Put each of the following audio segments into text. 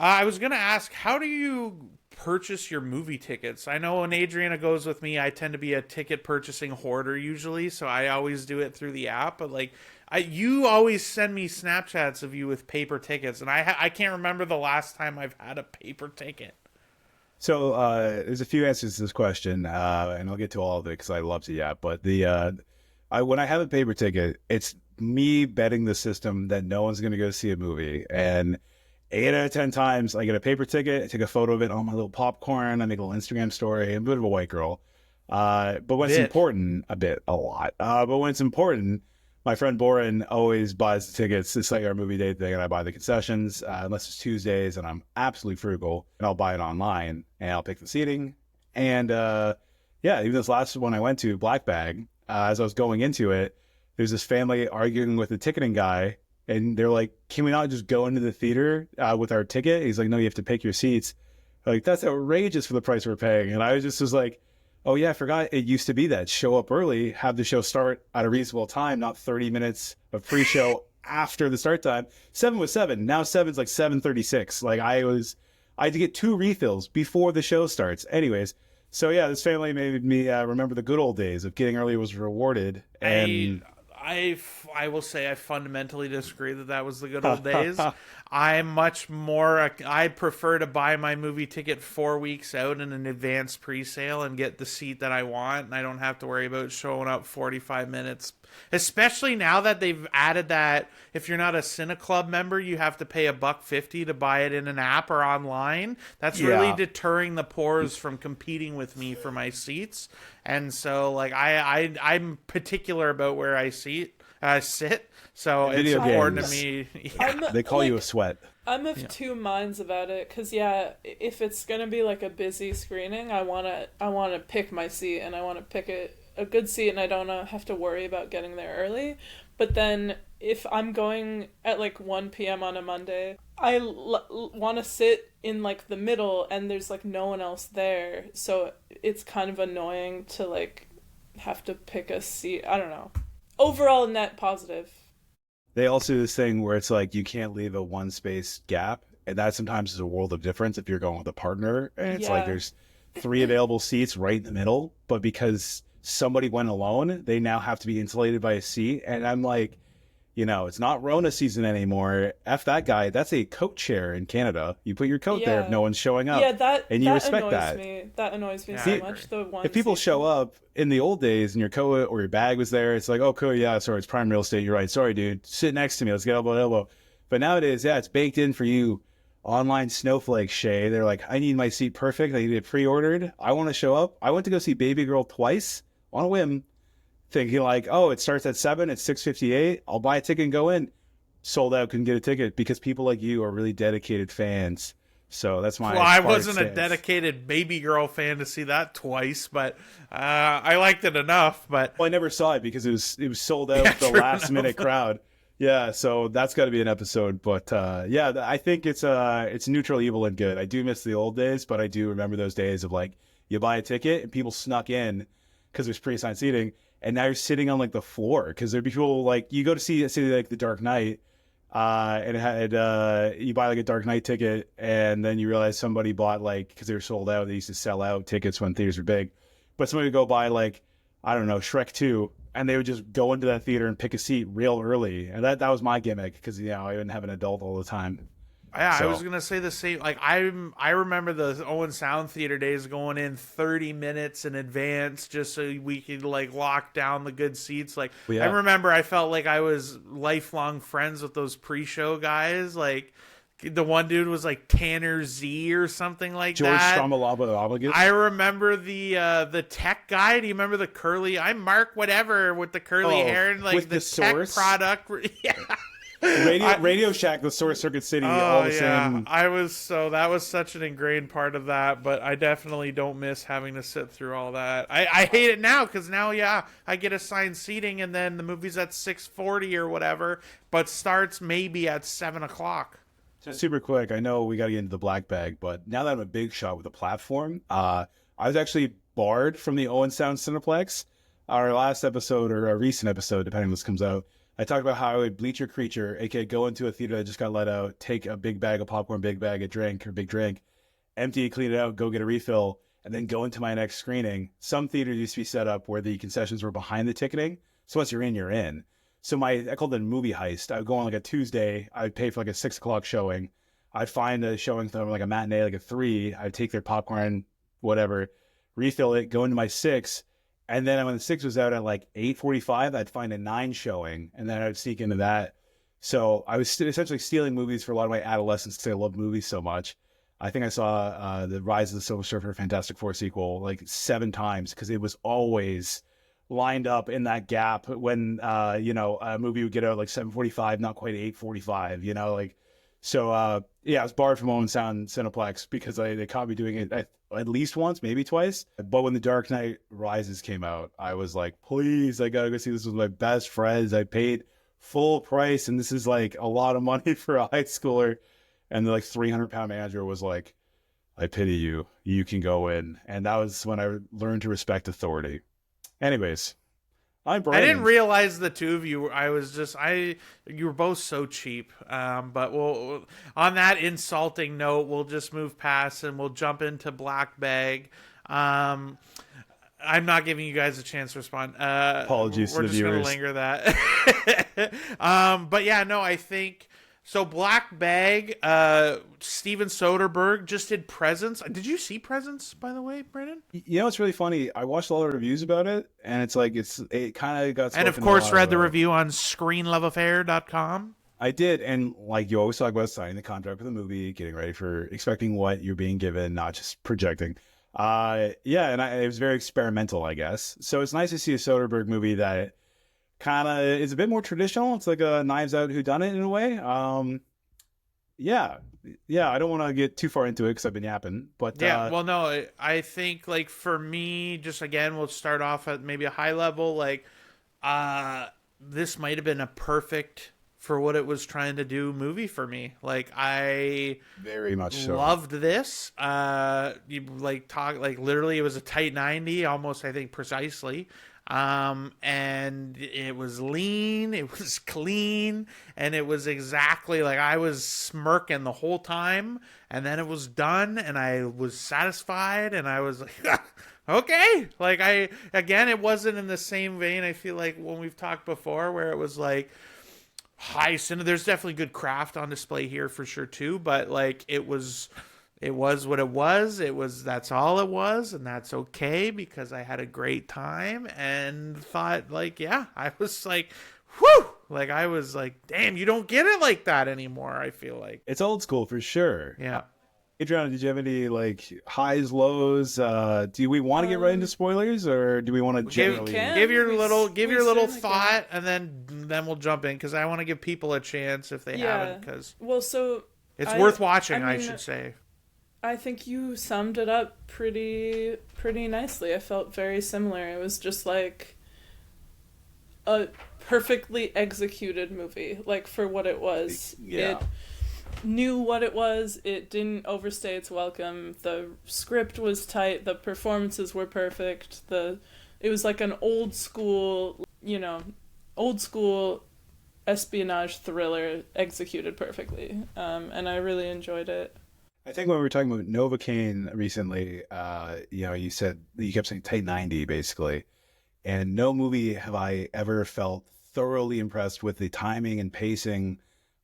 I was gonna ask, how do you purchase your movie tickets? I know when Adriana goes with me, I tend to be a ticket purchasing hoarder usually, so I always do it through the app. But like, you always send me Snapchats of you with paper tickets, and I can't remember the last time I've had a paper ticket. So there's a few answers to this question, and I'll get to all of it because I love to yap. But when I have a paper ticket, it's me betting the system that no one's going to go see a movie. And 8 out of 10 times, I get a paper ticket, I take a photo of it on my little popcorn, I make a little Instagram story. I'm a bit of a white girl. But when it's Bit. important, a lot. But when it's important, my friend Boren always buys the tickets. It's like our movie date thing, and I buy the concessions, unless it's Tuesdays, and I'm absolutely frugal, and I'll buy it online, and I'll pick the seating. And yeah, even this last one I went to, Black Bag, as I was going into it, there's this family arguing with the ticketing guy, and they're like, can we not just go into the theater with our ticket? He's like, no, you have to pick your seats. Like, that's outrageous for the price we're paying. And I was like, oh yeah, I forgot it used to be that. Show up early, have the show start at a reasonable time, not 30 minutes of pre-show after the start time. 7 was 7. Now 7's like 7:36. Like I had to get 2 refills before the show starts. Anyways, so yeah, this family made me remember the good old days of getting early was rewarded. I And I will say I fundamentally disagree that that was the good old days. I'm much more. I prefer to buy my movie ticket 4 weeks out in an advanced pre-sale and get the seat that I want, and I don't have to worry about showing up 45 minutes. Especially now that they've added that if you're not a CineClub member, you have to pay $1.50 to buy it in an app or online. That's really yeah, deterring the pores from competing with me for my seats. And so, like, I'm particular about where sit. So it's video important to games, me. Yeah. I'm they call you a like sweat. I'm of Yeah. two minds about it because yeah, if it's gonna be like a busy screening, I wanna pick my seat and I want to pick a good seat and I don't have to worry about getting there early. But then if I'm going at like 1 p.m. on a Monday, want to sit in like the middle and there's like no one else there, so it's kind of annoying to like have to pick a seat. I don't know. Overall, net positive. They also do this thing where it's like you can't leave a one space gap, and that sometimes is a world of difference if you're going with a partner. And it's like Yeah. there's 3 available seats right in the middle, but because somebody went alone, they now have to be insulated by a seat. And I'm like, it's not Rona season anymore. F that guy. That's a coat chair in Canada. You put your coat there if Yeah. no one's showing up, Yeah, that and you that respect annoys that. me. That annoys me Yeah, I so See, agree. much. The one if people show season. up in the old days and your coat or your bag was there, it's like, oh, cool, yeah, sorry, it's prime real estate. You're right. Sorry, dude. Sit next to me. Let's get elbow to elbow. But nowadays, yeah, it's baked in for you. Online snowflake Shay. They're like, I need my seat perfect. I need it pre-ordered. I want to show up. I went to go see Baby Girl twice on a whim, thinking like, oh, it starts at 7. It's 6:58. I'll buy a ticket and go in. Sold out. Couldn't get a ticket because people like you are really dedicated fans. So that's Well, my I hard wasn't a stance. dedicated Baby Girl fan to see that twice, but I liked it enough. But Well, I never saw it because it was sold out yeah, with the true last minute enough. crowd. Yeah, so that's got to be an episode. But yeah, I think it's neutral evil and good. I do miss the old days, but I do remember those days of like you buy a ticket and people snuck in because there's pre-assigned seating, and now you're sitting on like the floor because there'd be people like you go to see like The Dark Knight, and it had you buy like a Dark Knight ticket, and then you realize somebody bought like because they were sold out. They used to sell out tickets when theaters were big, but somebody would go buy like I don't know Shrek 2, and they would just go into that theater and pick a seat real early, and that was my gimmick because I didn't have an adult all the time. Yeah, I was So gonna say the same. Like I remember the Owen Sound Theater days going in 30 minutes in advance just so we could like lock down the good seats. Like well, I yeah, remember I felt like I was lifelong friends with those pre-show guys. Like the one dude was like Tanner Z or something like George that. I Stromalova. remember the tech guy. Do you remember the curly? I'm Mark whatever with the curly Oh, hair and like with the the tech source. product. Yeah. Radio Shack, the Source Circuit City, all Oh the yeah, same. that was such an ingrained part of that, but I definitely don't miss having to sit through all that. I hate it now because now yeah, I get assigned seating and then the movie's at 6:40 or whatever, but starts maybe at 7 o'clock. Just super quick, I know we got to get into the black bag, but now that I'm a big shot with the platform, I was actually barred from the Owen Sound Cineplex. Our last episode or a recent episode, depending on when this comes out, I talked about how I would bleach your creature, aka go into a theater that just got let out, take a big bag of popcorn, big bag of drink or big drink, empty it, clean it out, go get a refill, and then go into my next screening. Some theaters used to be set up where the concessions were behind the ticketing. So once you're in, you're in. So I called it a movie heist. I would go on like a Tuesday. I'd pay for like a 6 o'clock showing. I'd find a showing from like a matinee, like a 3. I'd take their popcorn, whatever, refill it, go into my 6. And then when the 6 was out at like 8:45, I'd find a 9 showing, and then I'd sneak into that. So I was essentially stealing movies for a lot of my adolescence because I love movies so much. I think I saw the Rise of the Silver Surfer Fantastic Four sequel like 7 times because it was always lined up in that gap when a movie would get out like 7:45, not quite 8:45. I was barred from Owen Sound Cineplex because they caught me doing it at least once, maybe twice. But when The Dark Knight Rises came out, I was like, please, I gotta go see this with my best friends. I paid full price, and this is like a lot of money for a high schooler. And the like 300-pound manager was like, I pity you. You can go in. And that was when I learned to respect authority. Anyways, I'm Brandon. I didn't realize the two of you. You were both so cheap. But on that insulting note, we'll just move past and we'll jump into Black Bag. I'm not giving you guys a chance to respond. Apologies to the viewers. We're just going to linger that. But yeah, no, I think so. Black Bag. Steven Soderbergh just did Presence. Did you see Presence, by the way, Brandon? It's really funny. I watched a lot of reviews about it, and it's like it kind of got. And of course, read the review on ScreenLoveAffair.com. I did, and like you always talk about signing the contract with the movie, getting ready for expecting what you're being given, not just projecting. It was very experimental, I guess. So it's nice to see a Soderbergh movie that kind of is a bit more traditional. It's like a Knives Out whodunit in a way. I don't want to get too far into it because I've been yapping. But I think like for me, just again, we'll start off at maybe a high level. Like, this might have been a perfect for what it was trying to do movie for me. Like, I very much so loved this. Literally it was a tight 90, almost, I think, precisely. And it was lean, it was clean, and it was exactly like I was smirking the whole time, and then it was done and I was satisfied, and I was like, okay. Like, it wasn't in the same vein, I feel like, when we've talked before, where it was like high cinema. There's definitely good craft on display here for sure too, but like it was what it was. That's all it was, and that's okay because I had a great time and thought like, yeah, I was like, whew, like I was like, damn, you don't get it like that anymore. I feel like it's old school for sure. Yeah. Adriana, did you have any like highs, lows? Do we want to get right into spoilers, or do we want to generally give your little thought, and then we'll jump in because I want to give people a chance if they haven't, because it's worth watching. I should say. I think you summed it up pretty nicely. I felt very similar. It was just like a perfectly executed movie, like for what it was. Yeah. It knew what it was. It didn't overstay its welcome. The script was tight. The performances were perfect. It was like an old school espionage thriller executed perfectly. And I really enjoyed it. I think when we were talking about Novocaine recently, you said you kept saying tight 90 basically, and no movie have I ever felt thoroughly impressed with the timing and pacing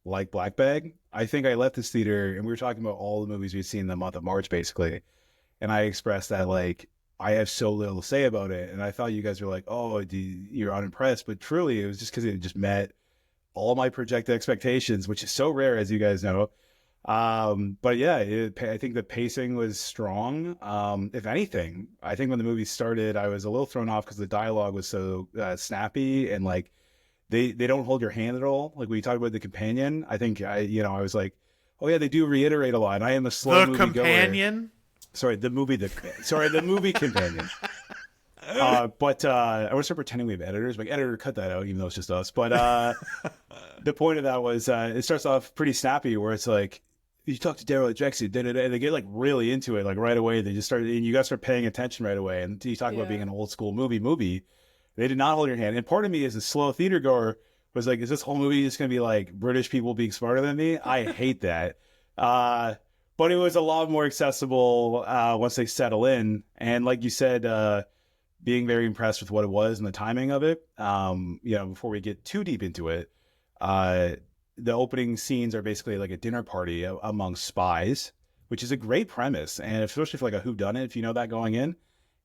like Black Bag. I think I left this theater and we were talking about all the movies we'd seen in the month of March basically, and I expressed that like I have so little to say about it, and I thought you guys were like, oh, you're unimpressed, but truly it was just because it just met all my projected expectations, which is so rare, as you guys know. But yeah, I think the pacing was strong. If anything, I think when the movie started, I was a little thrown off because the dialogue was so snappy, and like they don't hold your hand at all. Like when you talk about the companion, I think I was like, oh yeah, they do reiterate a lot. And I am a slow movie companion. Sorry, the movie companion. But I want to start pretending we have editors. Like, editor, cut that out, even though it's just us. But the point of that was it starts off pretty snappy, where it's like, you talk to Daryl Jackson, and they get like really into it, like right away. They just and you guys start paying attention right away. And you talk about being an old school movie. They did not hold your hand. And part of me as a slow theater goer was like, is this whole movie just going to be like British people being smarter than me? I hate that. But it was a lot more accessible once they settle in. And like you said, being very impressed with what it was and the timing of it. Before we get too deep into it, the opening scenes are basically like a dinner party among spies, which is a great premise. And especially for like a whodunit, if you know that going in.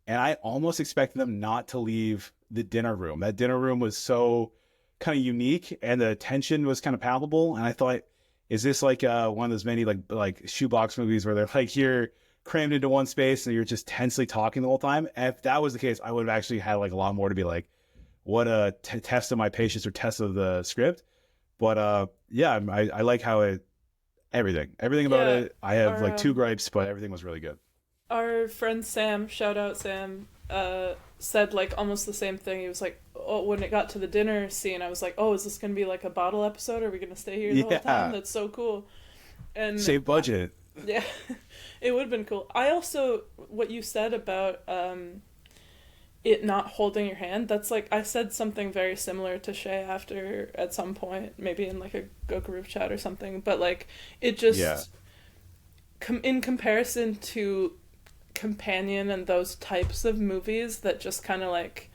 And I almost expected them not to leave the dinner room. That dinner room was so kind of unique and the tension was kind of palpable. And I thought, is this like one of those many like shoebox movies where they're like you're crammed into one space and you're just tensely talking the whole time? And if that was the case, I would have actually had like a lot more to be like, what a test of my patience or test of the script. But I like how everything about it. I have like two gripes, but everything was really good. Our friend Sam, shout out Sam, said like almost the same thing. He was like, oh, when it got to the dinner scene, I was like, oh, is this going to be like a bottle episode? Are we going to stay here the whole time? That's so cool. And save budget. Yeah, it would have been cool. I also, what you said about it not holding your hand, that's like, I said something very similar to Shay after at some point, maybe in like a Go group chat or something, but like, it just, in comparison to Companion and those types of movies that just kind of like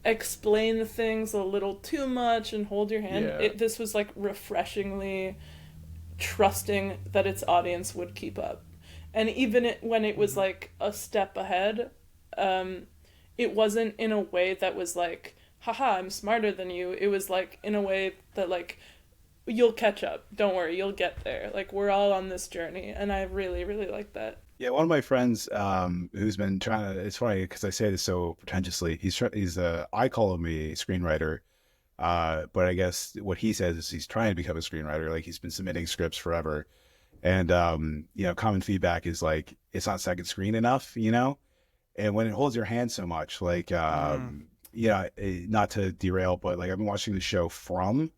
explain things a little too much and hold your hand, this was like refreshingly trusting that its audience would keep up. And even when it was like a step ahead, it wasn't in a way that was like, haha, I'm smarter than you. It was like in a way that like, you'll catch up, don't worry, you'll get there, like we're all on this journey. And I really, really like that. Yeah, one of my friends who's been trying to, it's funny because I say this so pretentiously, I call him a screenwriter, but I guess what he says is he's trying to become a screenwriter. Like he's been submitting scripts forever. And, common feedback is like, it's not second screen enough, and when it holds your hand so much, like, not to derail, but like I've been watching the show From,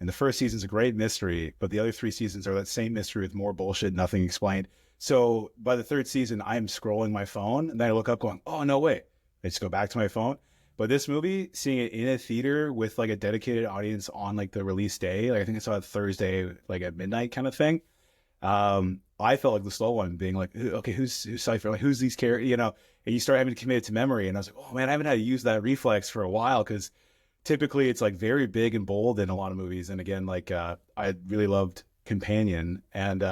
and the first season's a great mystery, but the other 3 seasons are that same mystery with more bullshit, nothing explained. So by the 3rd season, I'm scrolling my phone and then I look up going, oh, no way. I just go back to my phone. But this movie, seeing it in a theater with like a dedicated audience on like the release day, like I think I saw it Thursday, like at midnight kind of thing. I felt like the slow one being like, okay, who's Cypher? Like, who's these characters, and you start having to commit it to memory. And I was like, oh man, I haven't had to use that reflex for a while. Cause typically it's like very big and bold in a lot of movies. And again, like, I really loved Companion, and,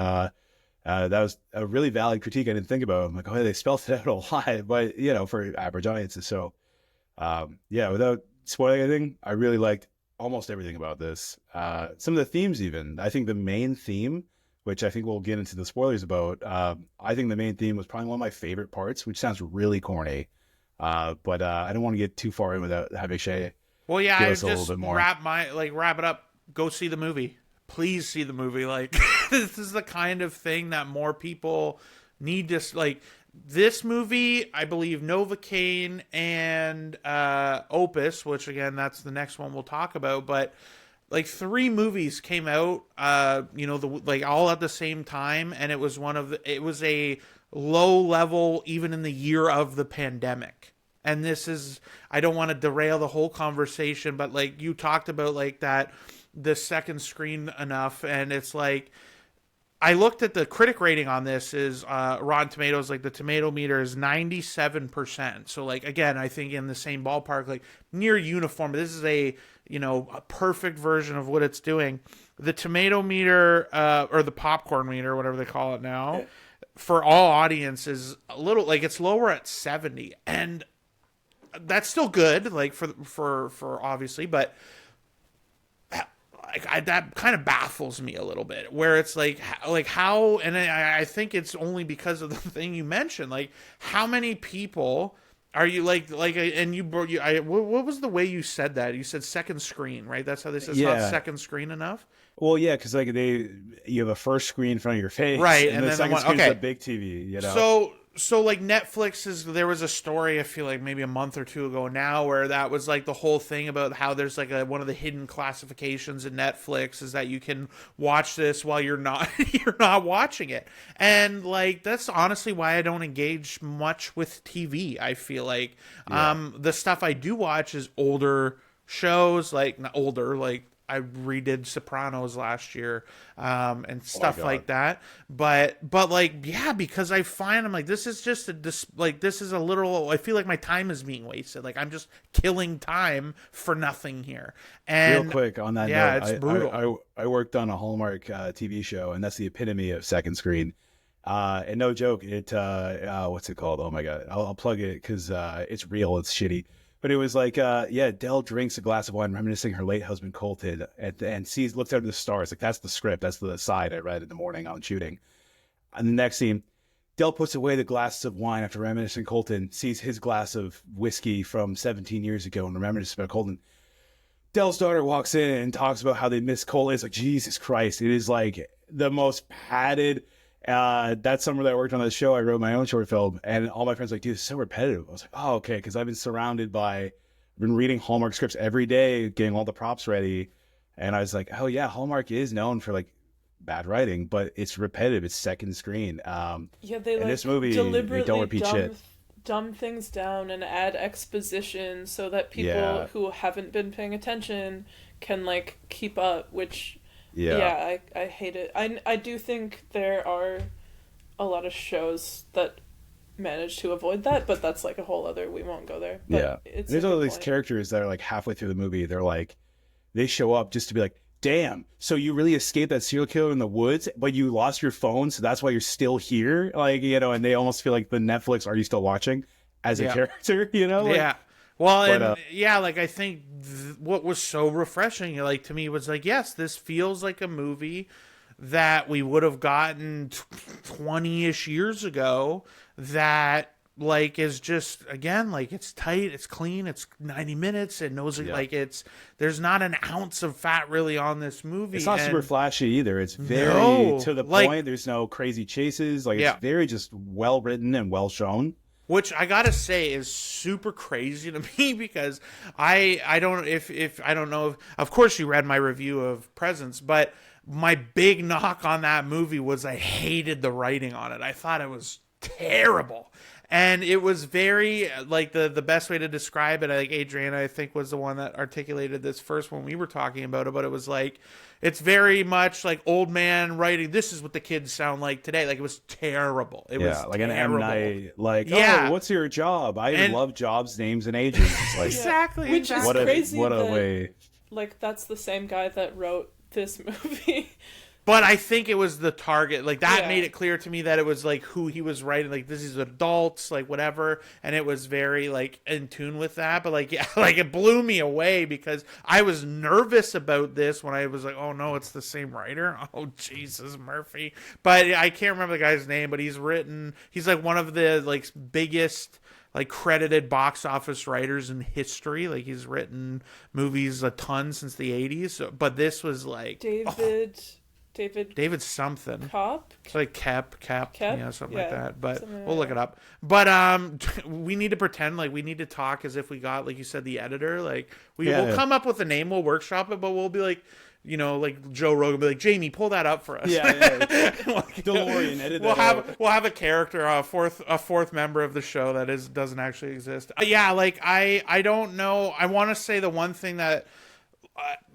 that was a really valid critique I didn't think about. I'm like, oh, they spelled it out a lot, but for average audiences. So, without spoiling anything, I really liked almost everything about this. Some of the themes, even I think the main theme, which I think we'll get into the spoilers about. I think the main theme was probably one of my favorite parts, which sounds really corny, but I don't want to get too far in without having Shay. Well, yeah, give I us a little bit more. Wrap it up. Go see the movie. Please see the movie. Like, this is the kind of thing that more people need to, like, this movie, I believe Novocaine and Opus, which again, that's the next one we'll talk about, but like 3 movies came out, all at the same time. And it was it was a low level, even in the year of the pandemic. And this is, I don't want to derail the whole conversation, but like you talked about like that, the second screen enough, and it's like I looked at the critic rating on this is Rotten Tomatoes, like the tomato meter is 97%. So like again, I think in the same ballpark, like near uniform. This is a perfect version of what it's doing. The tomato meter or the popcorn meter, whatever they call it now, for all audiences, a little like it's lower at 70, and that's still good, like for obviously, but that kind of baffles me a little bit, where it's like how, and I think it's only because of the thing you mentioned, like how many people are you what was the way you said that? You said second screen, right? That's how they said it's not second screen enough. Well, yeah, because like you have a first screen in front of your face, right, and the second screen is a big TV, So like Netflix there was a story, I feel like maybe a month or 2 ago now, where that was like the whole thing about how there's like one of the hidden classifications in Netflix is that you can watch this while you're not watching it. And like that's honestly why I don't engage much with TV. I feel like the stuff I do watch is older shows, like not older, like I redid Sopranos last year, and Oh my stuff God. like that. But like, yeah, because I find I'm like, this is just this is a literal. I feel like my time is being wasted. Like I'm just killing time for nothing here. Real And quick on that yeah, note, it's brutal. I worked on a Hallmark TV show, and that's the epitome of second screen. And no joke, what's it called? Oh my God, I'll plug it because it's real. It's shitty, but it was like, yeah, Dell drinks a glass of wine, reminiscing her late husband Colton, and looks out at the stars. Like that's the script. That's the side I read in the morning on shooting. And the next scene, Dell puts away the glasses of wine after reminiscing Colton, sees his glass of whiskey from 17 years ago, and remembers about Colton. Dell's daughter walks in and talks about how they miss Colton. It's like, Jesus Christ. It is like the most padded. That summer that I worked on the show, I wrote my own short film, and all my friends were like, dude, it's so repetitive. I was like, oh, okay, because I've been reading Hallmark scripts every day, getting all the props ready, and I was like, oh yeah, Hallmark is known for like bad writing, but it's repetitive. It's second screen. Yeah, they in like this movie, deliberately they don't repeat shit. dumb things down and add exposition so that people Yeah. who haven't been paying attention can like keep up, which Yeah. I hate it. I do think there are a lot of shows that manage to avoid that, but that's like a whole other, we won't go there. But Yeah. it's There's a all good these point. characters that are like halfway through the movie. They're like, they show up just to be like, damn, so you really escaped that serial killer in the woods, but you lost your phone, so that's why you're still here? Like, and they almost feel like the Netflix Are You Still Watching as a Yeah. character, Like, Yeah. Well, but, and yeah, like I think what was so refreshing, like to me, was like, yes, this feels like a movie that we would have gotten 20-ish years ago. That like is just again like it's tight, it's clean, it's 90 minutes, it knows it, Yeah. like there's not an ounce of fat really on this movie. It's not super and flashy either. It's very No, to the like- point. There's no crazy chases. Like, Yeah. it's very just well written and well shown. Which I gotta say is super crazy to me because I don't if I don't know if, of course you read my review of Presence, but my big knock on that movie was I hated the writing on it. I thought it was terrible. And it was very like the best way to describe it, like Adriana I think was the one that articulated this first when we were talking about it, but it was like it's very much like old man writing. This is what the kids sound like today. Like it was terrible. It was Like an terrible. M Night. Like, Yeah. oh, what's your job? I And- love jobs, names, and ages. It's like, Exactly. Which is what a crazy what a that- way. Like that's the same guy that wrote this movie. But I think it was the target. Like that Yeah. made it clear to me that it was like who he was writing. Like this is adults, like whatever. And it was very like in tune with that. But like yeah, like it blew me away because I was nervous about this when I was like, oh no, it's the same writer. Oh Jesus, Murphy. But I can't remember the guy's name. But he's like one of the like biggest like credited box office writers in history. Like he's written movies a ton since the 80s. But this was like David something. Cop? It's like Cap, Kep? something Yeah, like that. But something like we'll look that. it up. But we need to pretend like we need to talk as if we got, like you said, the editor. Like we'll come up with a name, we'll workshop it, but we'll be like, like Joe Rogan, be like, Jamie, pull that up for us. DeLorean, edit We'll that out. have a character, a fourth member of the show that doesn't actually exist. Yeah, like I don't know. I want to say the one thing that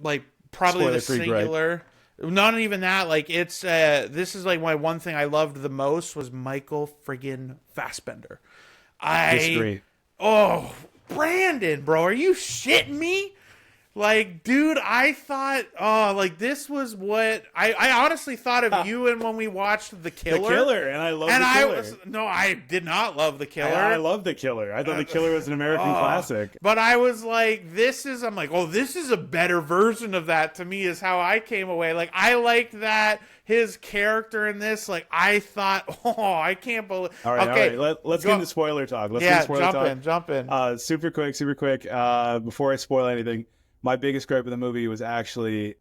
like probably the Spoiler-free, Greg. singular. Not even that. Like it's this is like my one thing I loved the most was Michael friggin' Fassbender. Disagree. Oh, Brandon, bro, are you shitting me? Like, dude, I thought, like this was what I honestly thought of you and when we watched The Killer. The Killer, and I love And The Killer. I did not love The Killer. I love The Killer. I thought The Killer was an American classic. But I was like, I'm like, oh, this is a better version of that to me is how I came away. Like, I liked that his character in this, like, I thought, I can't believe. All right, okay, let's get into spoiler talk. jump in. Super quick. Before I spoil anything, my biggest gripe of the movie was actually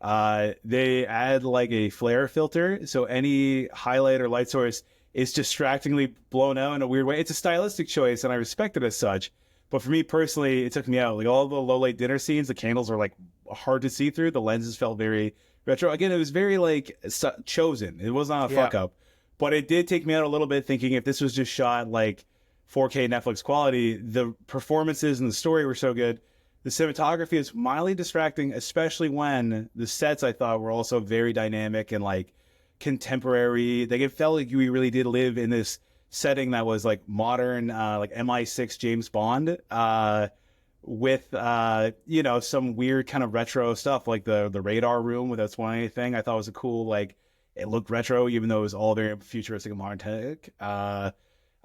they add like a flare filter, so any highlight or light source is distractingly blown out in a weird way. It's a stylistic choice, and I respect it as such. But for me personally, it took me out. Like all the low light dinner scenes, the candles are like hard to see through. The lenses felt very retro. Again, it was very like chosen. It was not a fuck up, but it did take me out a little bit. Thinking if this was just shot like 4K Netflix quality, the performances and the story were so good. The cinematography is mildly distracting, especially when the sets I thought were also very dynamic and like contemporary. Like it felt like we really did live in this setting that was like modern, like MI6 James Bond, with you know, some weird kind of retro stuff like the radar room without spoiling anything. I thought was a cool, like, it looked retro even though it was all very futuristic and modern tech.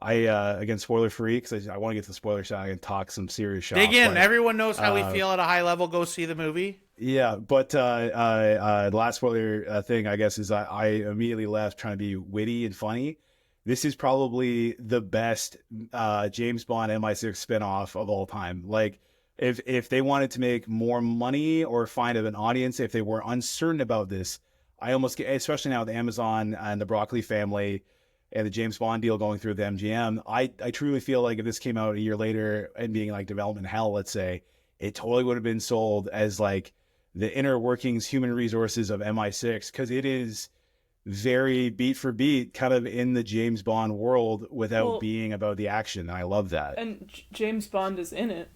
Again, spoiler free, because I want to get to the spoiler shot and talk some serious shit. Dig in. Everyone knows how we feel at a high level. Go see the movie. Yeah, but the last spoiler thing, I guess, is I immediately left trying to be witty and funny. This is probably the best James Bond MI6 spinoff of all time. Like, if they wanted to make more money or find an audience, if they were uncertain about this, I almost get, especially now with Amazon and the Broccoli family and the James Bond deal going through the MGM, I truly feel like if this came out a year later and being like development hell, let's say, it totally would have been sold as like the inner workings, human resources of MI6, because it is very beat for beat kind of in the James Bond world without being about the action. And I love that. And James Bond is in it.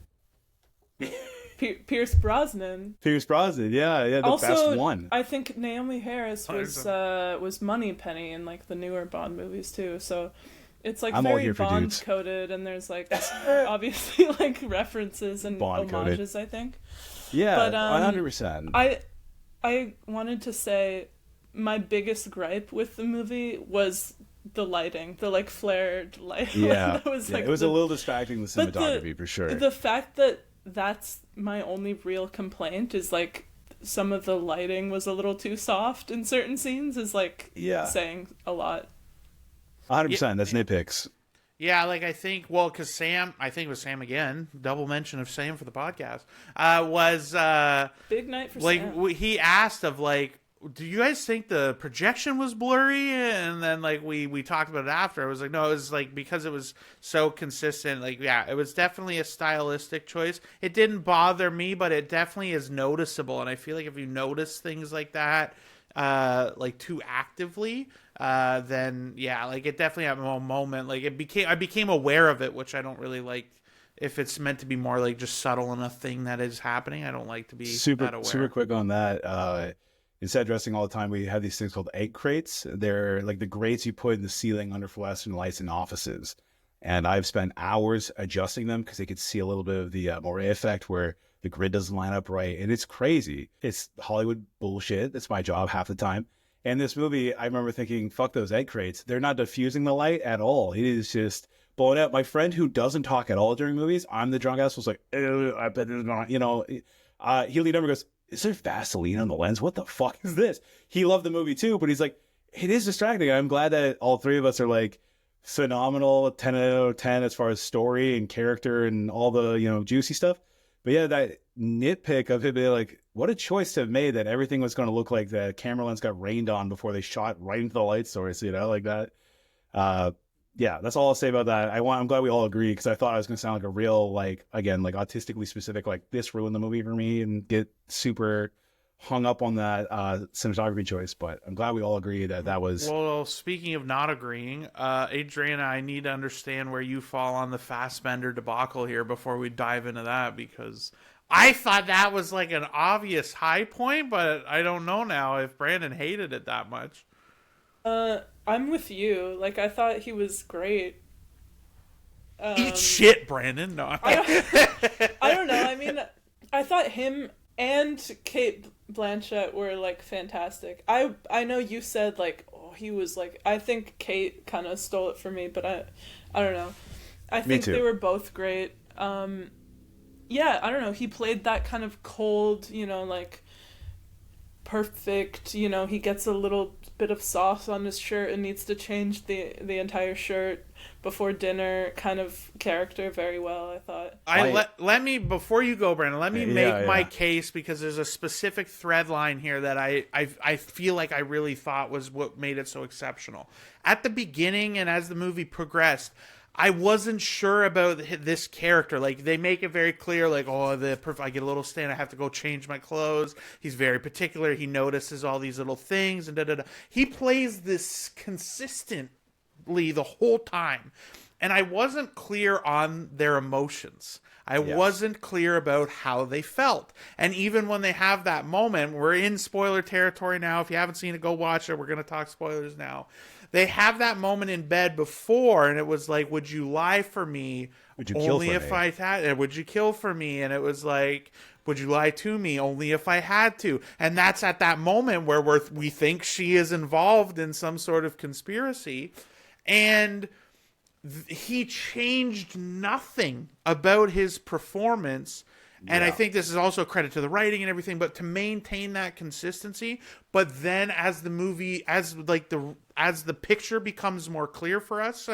Pierce Brosnan. Yeah, the also, best one. I think Naomi Harris was Moneypenny in like the newer Bond movies too. So it's like very Bond coded, and there's like obviously like references and homages, I think. Yeah, but 100%. I wanted to say my biggest gripe with the movie was the lighting, the like flared light. Yeah, that was, it was a little distracting, the cinematography, for sure. The fact that that's my only real complaint is like some of the lighting was a little too soft in certain scenes is like saying a lot. 100%. That's nitpicks. Yeah, like I think, well, because Sam, I think it was Sam again, double mention of Sam for the podcast, was big night for like Sam. He asked of like, do you guys think the projection was blurry? And then like we talked about it after. I was like, no, it was like because it was so consistent. Like, yeah, it was definitely a stylistic choice. It didn't bother me, but it definitely is noticeable. And I feel like if you notice things like that, like too actively, then yeah, like it definitely had a moment. Like I became aware of it, which I don't really like. If it's meant to be more like just subtle enough thing that is happening, I don't like to be that aware. Super quick on that. Instead of dressing all the time, we have these things called egg crates. They're like the grates you put in the ceiling under fluorescent lights in offices. And I've spent hours adjusting them because they could see a little bit of the moire effect where the grid doesn't line up right. And it's crazy. It's Hollywood bullshit. It's my job half the time. And this movie, I remember thinking, fuck those egg crates. They're not diffusing the light at all. It is just blowing out. My friend who doesn't talk at all during movies, I'm the drunk ass, was like, I bet there's not, you know. He leaned over and goes, is there Vaseline on the lens? What the fuck is this? He loved the movie too, but he's like, it is distracting. I'm glad that all three of us are like phenomenal, 10 out of 10 as far as story and character and all the, you know, juicy stuff. But yeah, that nitpick of it being like, what a choice to have made that everything was going to look like the camera lens got rained on before they shot right into the light source, you know, like that. Yeah, that's all I'll say about that. I'm glad we all agree, because I thought I was going to sound like a real, like, again, like autistically specific, like this ruined the movie for me, and get super hung up on that cinematography choice. But I'm glad we all agree that was. Well, speaking of not agreeing, Adrian, I need to understand where you fall on the Fassbender debacle here before we dive into that, because I thought that was like an obvious high point, but I don't know now if Brandon hated it that much. I'm with you. Like, I thought he was great. Eat shit, Brandon. No, I don't know. I mean, I thought him and Kate Blanchett were like fantastic. I know you said like, oh, he was like. I think Kate kind of stole it from me, but I don't know. I think they were both great. Yeah, I don't know. He played that kind of cold, you know, like perfect. You know, he gets a little bit of sauce on his shirt and needs to change the entire shirt before dinner kind of character very well, I thought. Let me, before you go, Brandon, let me make my case, because there's a specific thread line here that I feel like I really thought was what made it so exceptional. At the beginning and as the movie progressed, I wasn't sure about this character. Like, they make it very clear, like, oh, I get a little stain, I have to go change my clothes. He's very particular. He notices all these little things, and da-da-da. He plays this consistently the whole time. And I wasn't clear on their emotions. I wasn't clear about how they felt. And even when they have that moment, we're in spoiler territory now. If you haven't seen it, go watch it. We're going to talk spoilers now. They have that moment in bed before, and it was like, would you lie for me? Would you kill only for if me? I had? Would you kill for me? And it was like, would you lie to me? Only if I had to. And that's at that moment where we think she is involved in some sort of conspiracy. And he changed nothing about his performance. And I think this is also a credit to the writing and everything, but to maintain that consistency. But then as the movie, as the picture becomes more clear for us,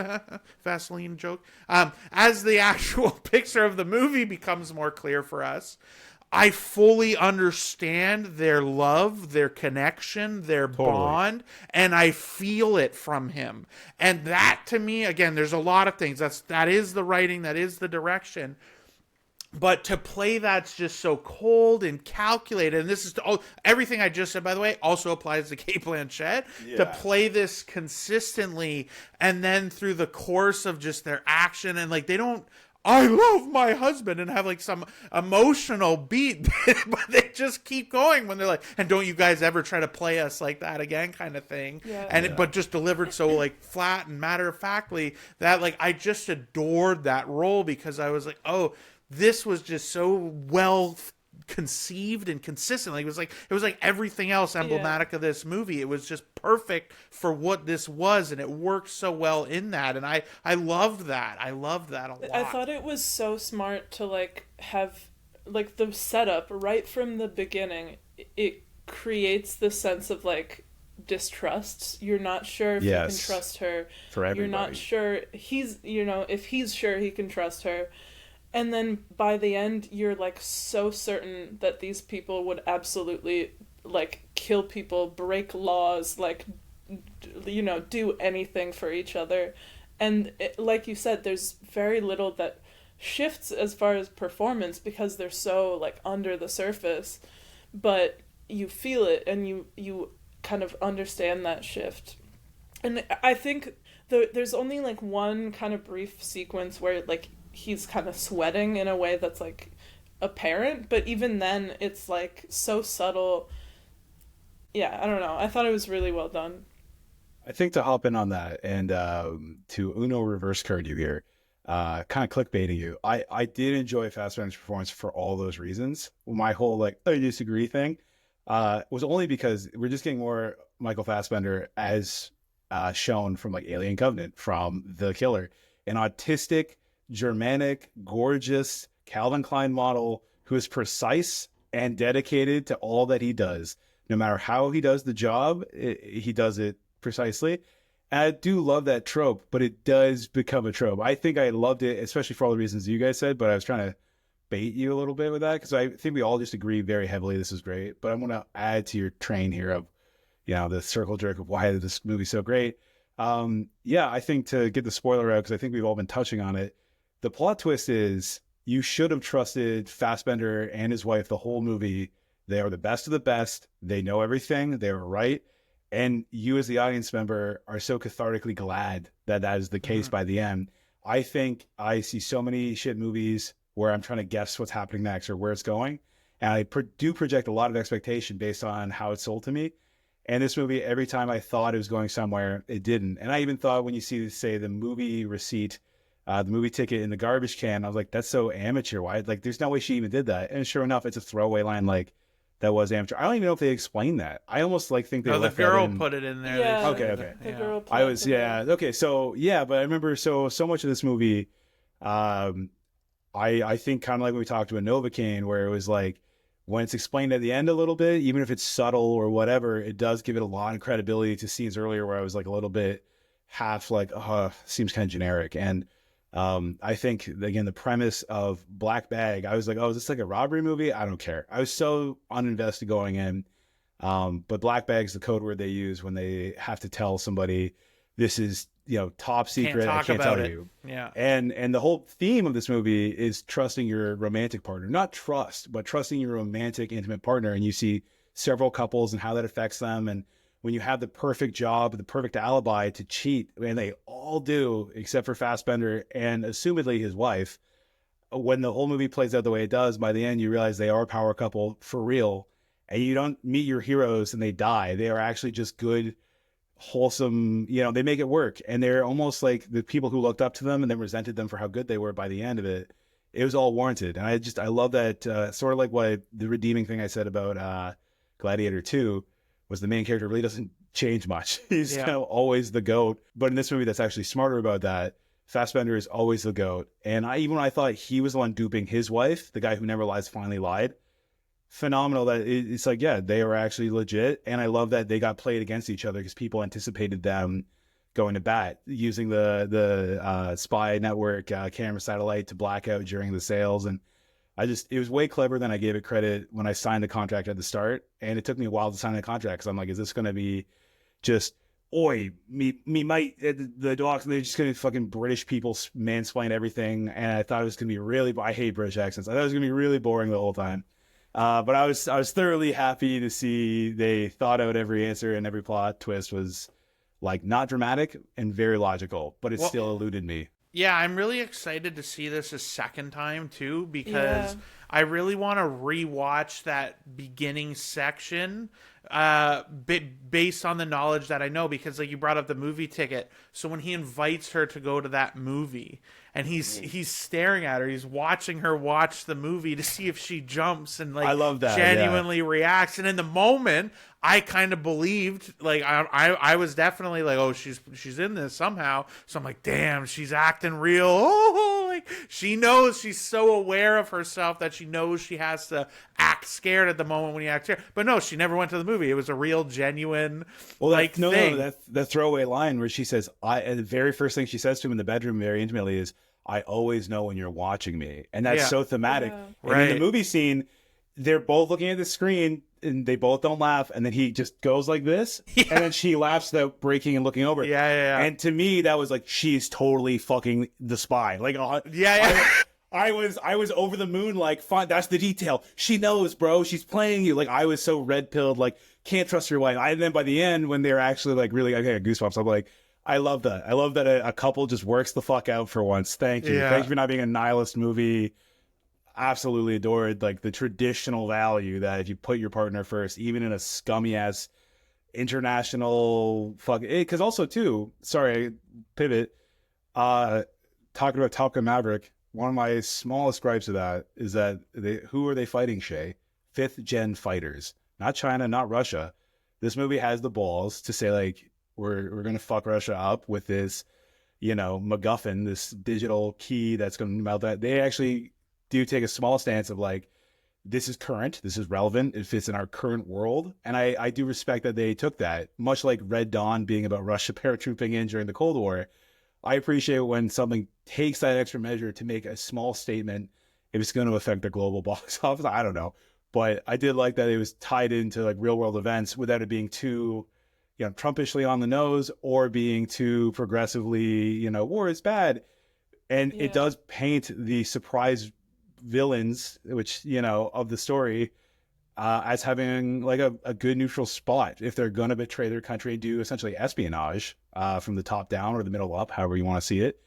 Vaseline joke, as the actual picture of the movie becomes more clear for us, I fully understand their love, their connection, their bond, and I feel it from him. And that, to me, again, there's a lot of things. That is the writing, that is the direction. But to play that's just so cold and calculated, and this is everything I just said, by the way, also applies to Cate Blanchett. To play this consistently, and then through the course of just their action, and like they don't, I love my husband, and have like some emotional beat, but they just keep going when they're like, and don't you guys ever try to play us like that again, kind of thing. But just delivered so like flat and matter of factly that like I just adored that role, because I was like, oh, this was just so well conceived and consistent. Like, it was like everything else emblematic of this movie. It was just perfect for what this was, and it worked so well in that. And I loved that. I loved that a lot. I thought it was so smart to like have like the setup right from the beginning. It creates the sense of like distrust. You're not sure if you can trust her. For everybody. You're not sure if he's sure he can trust her. And then by the end, you're like so certain that these people would absolutely like kill people, break laws, like, do anything for each other. And like you said, there's very little that shifts as far as performance because they're so like under the surface, but you feel it and you kind of understand that shift. And I think there's only like one kind of brief sequence where like he's kind of sweating in a way that's like apparent, but even then it's like so subtle. Yeah, I don't know. I thought it was really well done. I think to hop in on that and to Uno reverse card you here, kind of clickbaiting you, I did enjoy Fassbender's performance for all those reasons. My whole like I disagree thing was only because we're just getting more Michael Fassbender as shown from like Alien Covenant, from The Killer, an autistic, Germanic, gorgeous Calvin Klein model who is precise and dedicated to all that he does. No matter how he does the job, he does it precisely. And I do love that trope, but it does become a trope. I think I loved it, especially for all the reasons you guys said, but I was trying to bait you a little bit with that because I think we all just agree very heavily this is great. But I'm going to add to your train here of, the circle jerk of why this movie's so great. I think to get the spoiler out, because I think we've all been touching on it, the plot twist is you should have trusted Fassbender and his wife the whole movie. They are the best of the best. They know everything. They were right. And you as the audience member are so cathartically glad that that is the case by the end. I think I see so many shit movies where I'm trying to guess what's happening next or where it's going. And I do project a lot of expectation based on how it's sold to me. And this movie, every time I thought it was going somewhere, it didn't. And I even thought when you see, say, the movie receipt, the movie ticket in the garbage can, I was like, that's so amateur. Why? Like, there's no way she even did that. And sure enough, it's a throwaway line like, that was amateur. I don't even know if they explained that. I almost like think they left the girl that in. put it in there. Yeah. Okay. The girl I was, okay. So, but I remember so much of this movie, I think kind of like when we talked about Novocaine, where it was like, when it's explained at the end a little bit, even if it's subtle or whatever, it does give it a lot of credibility to scenes earlier where I was like a little bit half like, seems kind of generic. And I think, again, the premise of Black Bag, I was like, is this like a robbery movie? I don't care. I was so uninvested going in. But Black Bag's the code word they use when they have to tell somebody this is, top secret. I can't tell you. Yeah. And the whole theme of this movie is trusting your romantic partner, not trust, but trusting your romantic, intimate partner. And you see several couples and how that affects them. And when you have the perfect job, the perfect alibi to cheat, and they all do, except for Fassbender and assumedly his wife, when the whole movie plays out the way it does, by the end you realize they are a power couple for real, and you don't meet your heroes and they die. They are actually just good, wholesome, they make it work, and they're almost like the people who looked up to them and then resented them for how good they were. By the end of it, it was all warranted. And I love that, sort of like the redeeming thing I said about Gladiator 2 was the main character really doesn't change much. He's always the GOAT. But in this movie that's actually smarter about that, Fassbender is always the GOAT. And even when I thought he was the one duping his wife, the guy who never lies finally lied, phenomenal that it's like, yeah, they are actually legit. And I love that they got played against each other because people anticipated them going to bat, using the spy network camera satellite to black out during the sales. And it was way clever than I gave it credit when I signed the contract at the start. And it took me a while to sign the contract because I'm like, is this going to be just, oi, me might, the docs, they're just going to fucking British people mansplain everything. And I thought it was going to be really, I hate British accents. I thought it was going to be really boring the whole time. But I was thoroughly happy to see they thought out every answer, and every plot twist was like not dramatic and very logical, but it still eluded me. Yeah, I'm really excited to see this a second time too, because I really want to rewatch that beginning section based on the knowledge that I know, because like you brought up the movie ticket. So when he invites her to go to that movie and he's staring at her, he's watching her watch the movie to see if she jumps and like I love that, genuinely reacts. And in the moment, I kind of believed, like I was definitely like, oh, she's in this somehow. So I'm like, damn, she's acting real. Oh, like she knows, she's so aware of herself that she knows she has to act scared at the moment when he acts scared. But no, she never went to the movie. It was a real, genuine thing. No, that's the throwaway line where she says, and the very first thing she says to him in the bedroom very intimately is, I always know when you're watching me. And that's so thematic. Yeah. And in the movie scene, they're both looking at the screen and they both don't laugh. And then he just goes like this. Yeah. And then she laughs without breaking and looking over. Yeah. And to me, that was like, she's totally fucking the spy. Like, I was over the moon. Like, fine, that's the detail. She knows, bro. She's playing you. Like, I was so red pilled. Like, can't trust your wife. And then by the end, when they're actually like really, okay, goosebumps. I'm like, I love that. I love that a couple just works the fuck out for once. Thank you. Thank you for not being a nihilist movie. Absolutely adored like the traditional value that if you put your partner first, even in a scummy ass international fuck. Because also too, sorry, pivot. Talking about Top Gun Maverick. One of my smallest gripes of that is that who are they fighting, Shay? 5th gen fighters, not China, not Russia. This movie has the balls to say like, we're going to fuck Russia up with this, MacGuffin, this digital key that's going to melt that. They actually do take a small stance of like, this is current, this is relevant, it fits in our current world. And I do respect that they took that, much like Red Dawn being about Russia paratrooping in during the Cold War. I appreciate when something takes that extra measure to make a small statement if it's going to affect the global box office. I don't know. But I did like that it was tied into like real world events without it being too Trumpishly on the nose or being too progressively, war is bad. And it does paint the surprise villains, which, of the story, as having like a good neutral spot if they're going to betray their country and do essentially espionage from the top down or the middle up, however you want to see it.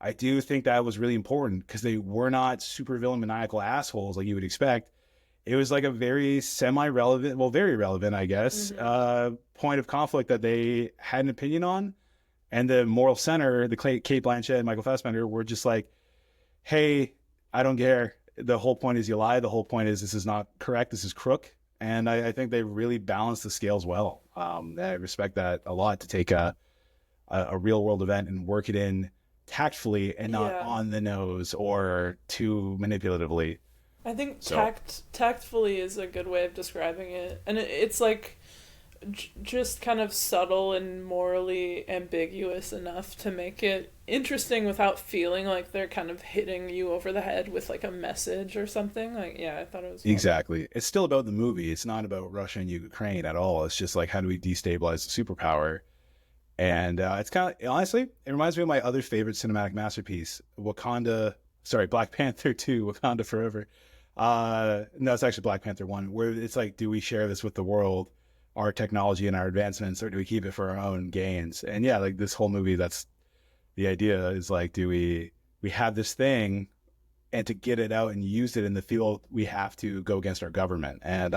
I do think that was really important because they were not super villain maniacal assholes like you would expect. It was like a very semi-relevant, well, very relevant, I guess, point of conflict that they had an opinion on. And the moral center, the Kate Blanchett and Michael Fassbender, were just like, hey, I don't care. The whole point is you lie. The whole point is this is not correct. This is crook. And I think they really balanced the scales well. I respect that a lot, to take a real world event and work it in tactfully and not on the nose or too manipulatively. I think tactfully is a good way of describing it. And it's like just kind of subtle and morally ambiguous enough to make it interesting without feeling like they're kind of hitting you over the head with like a message or something. Like, I thought it was fun. Exactly. It's still about the movie. It's not about Russia and Ukraine at all. It's just like, how do we destabilize the superpower? And it's kind of, honestly, it reminds me of my other favorite cinematic masterpiece, Black Panther 2, Wakanda Forever. No, it's actually Black Panther 1, where it's like, do we share this with the world, our technology and our advancements, or do we keep it for our own gains? And like this whole movie, that's the idea, is like, do we have this thing and to get it out and use it in the field, we have to go against our government. And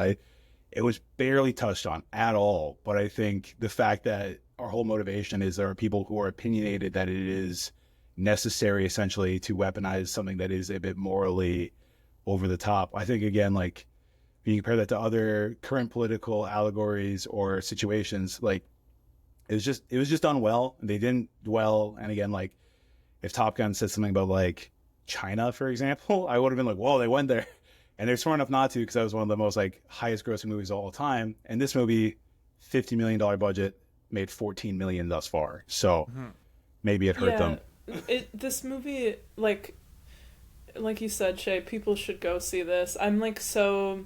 it was barely touched on at all. But I think the fact that our whole motivation is there are people who are opinionated that it is necessary essentially to weaponize something that is a bit morally over the top. I think, again, like, when you compare that to other current political allegories or situations, like, it was just done well. They didn't dwell. And again, like, if Top Gun said something about like China, for example, I would have been like, whoa, they went there. And they're smart enough not to, because that was one of the most like highest grossing movies of all time. And this movie, $50 million budget, made 14 million thus far. So maybe it hurt them. This movie, like you said, Shay, people should go see this. I'm like so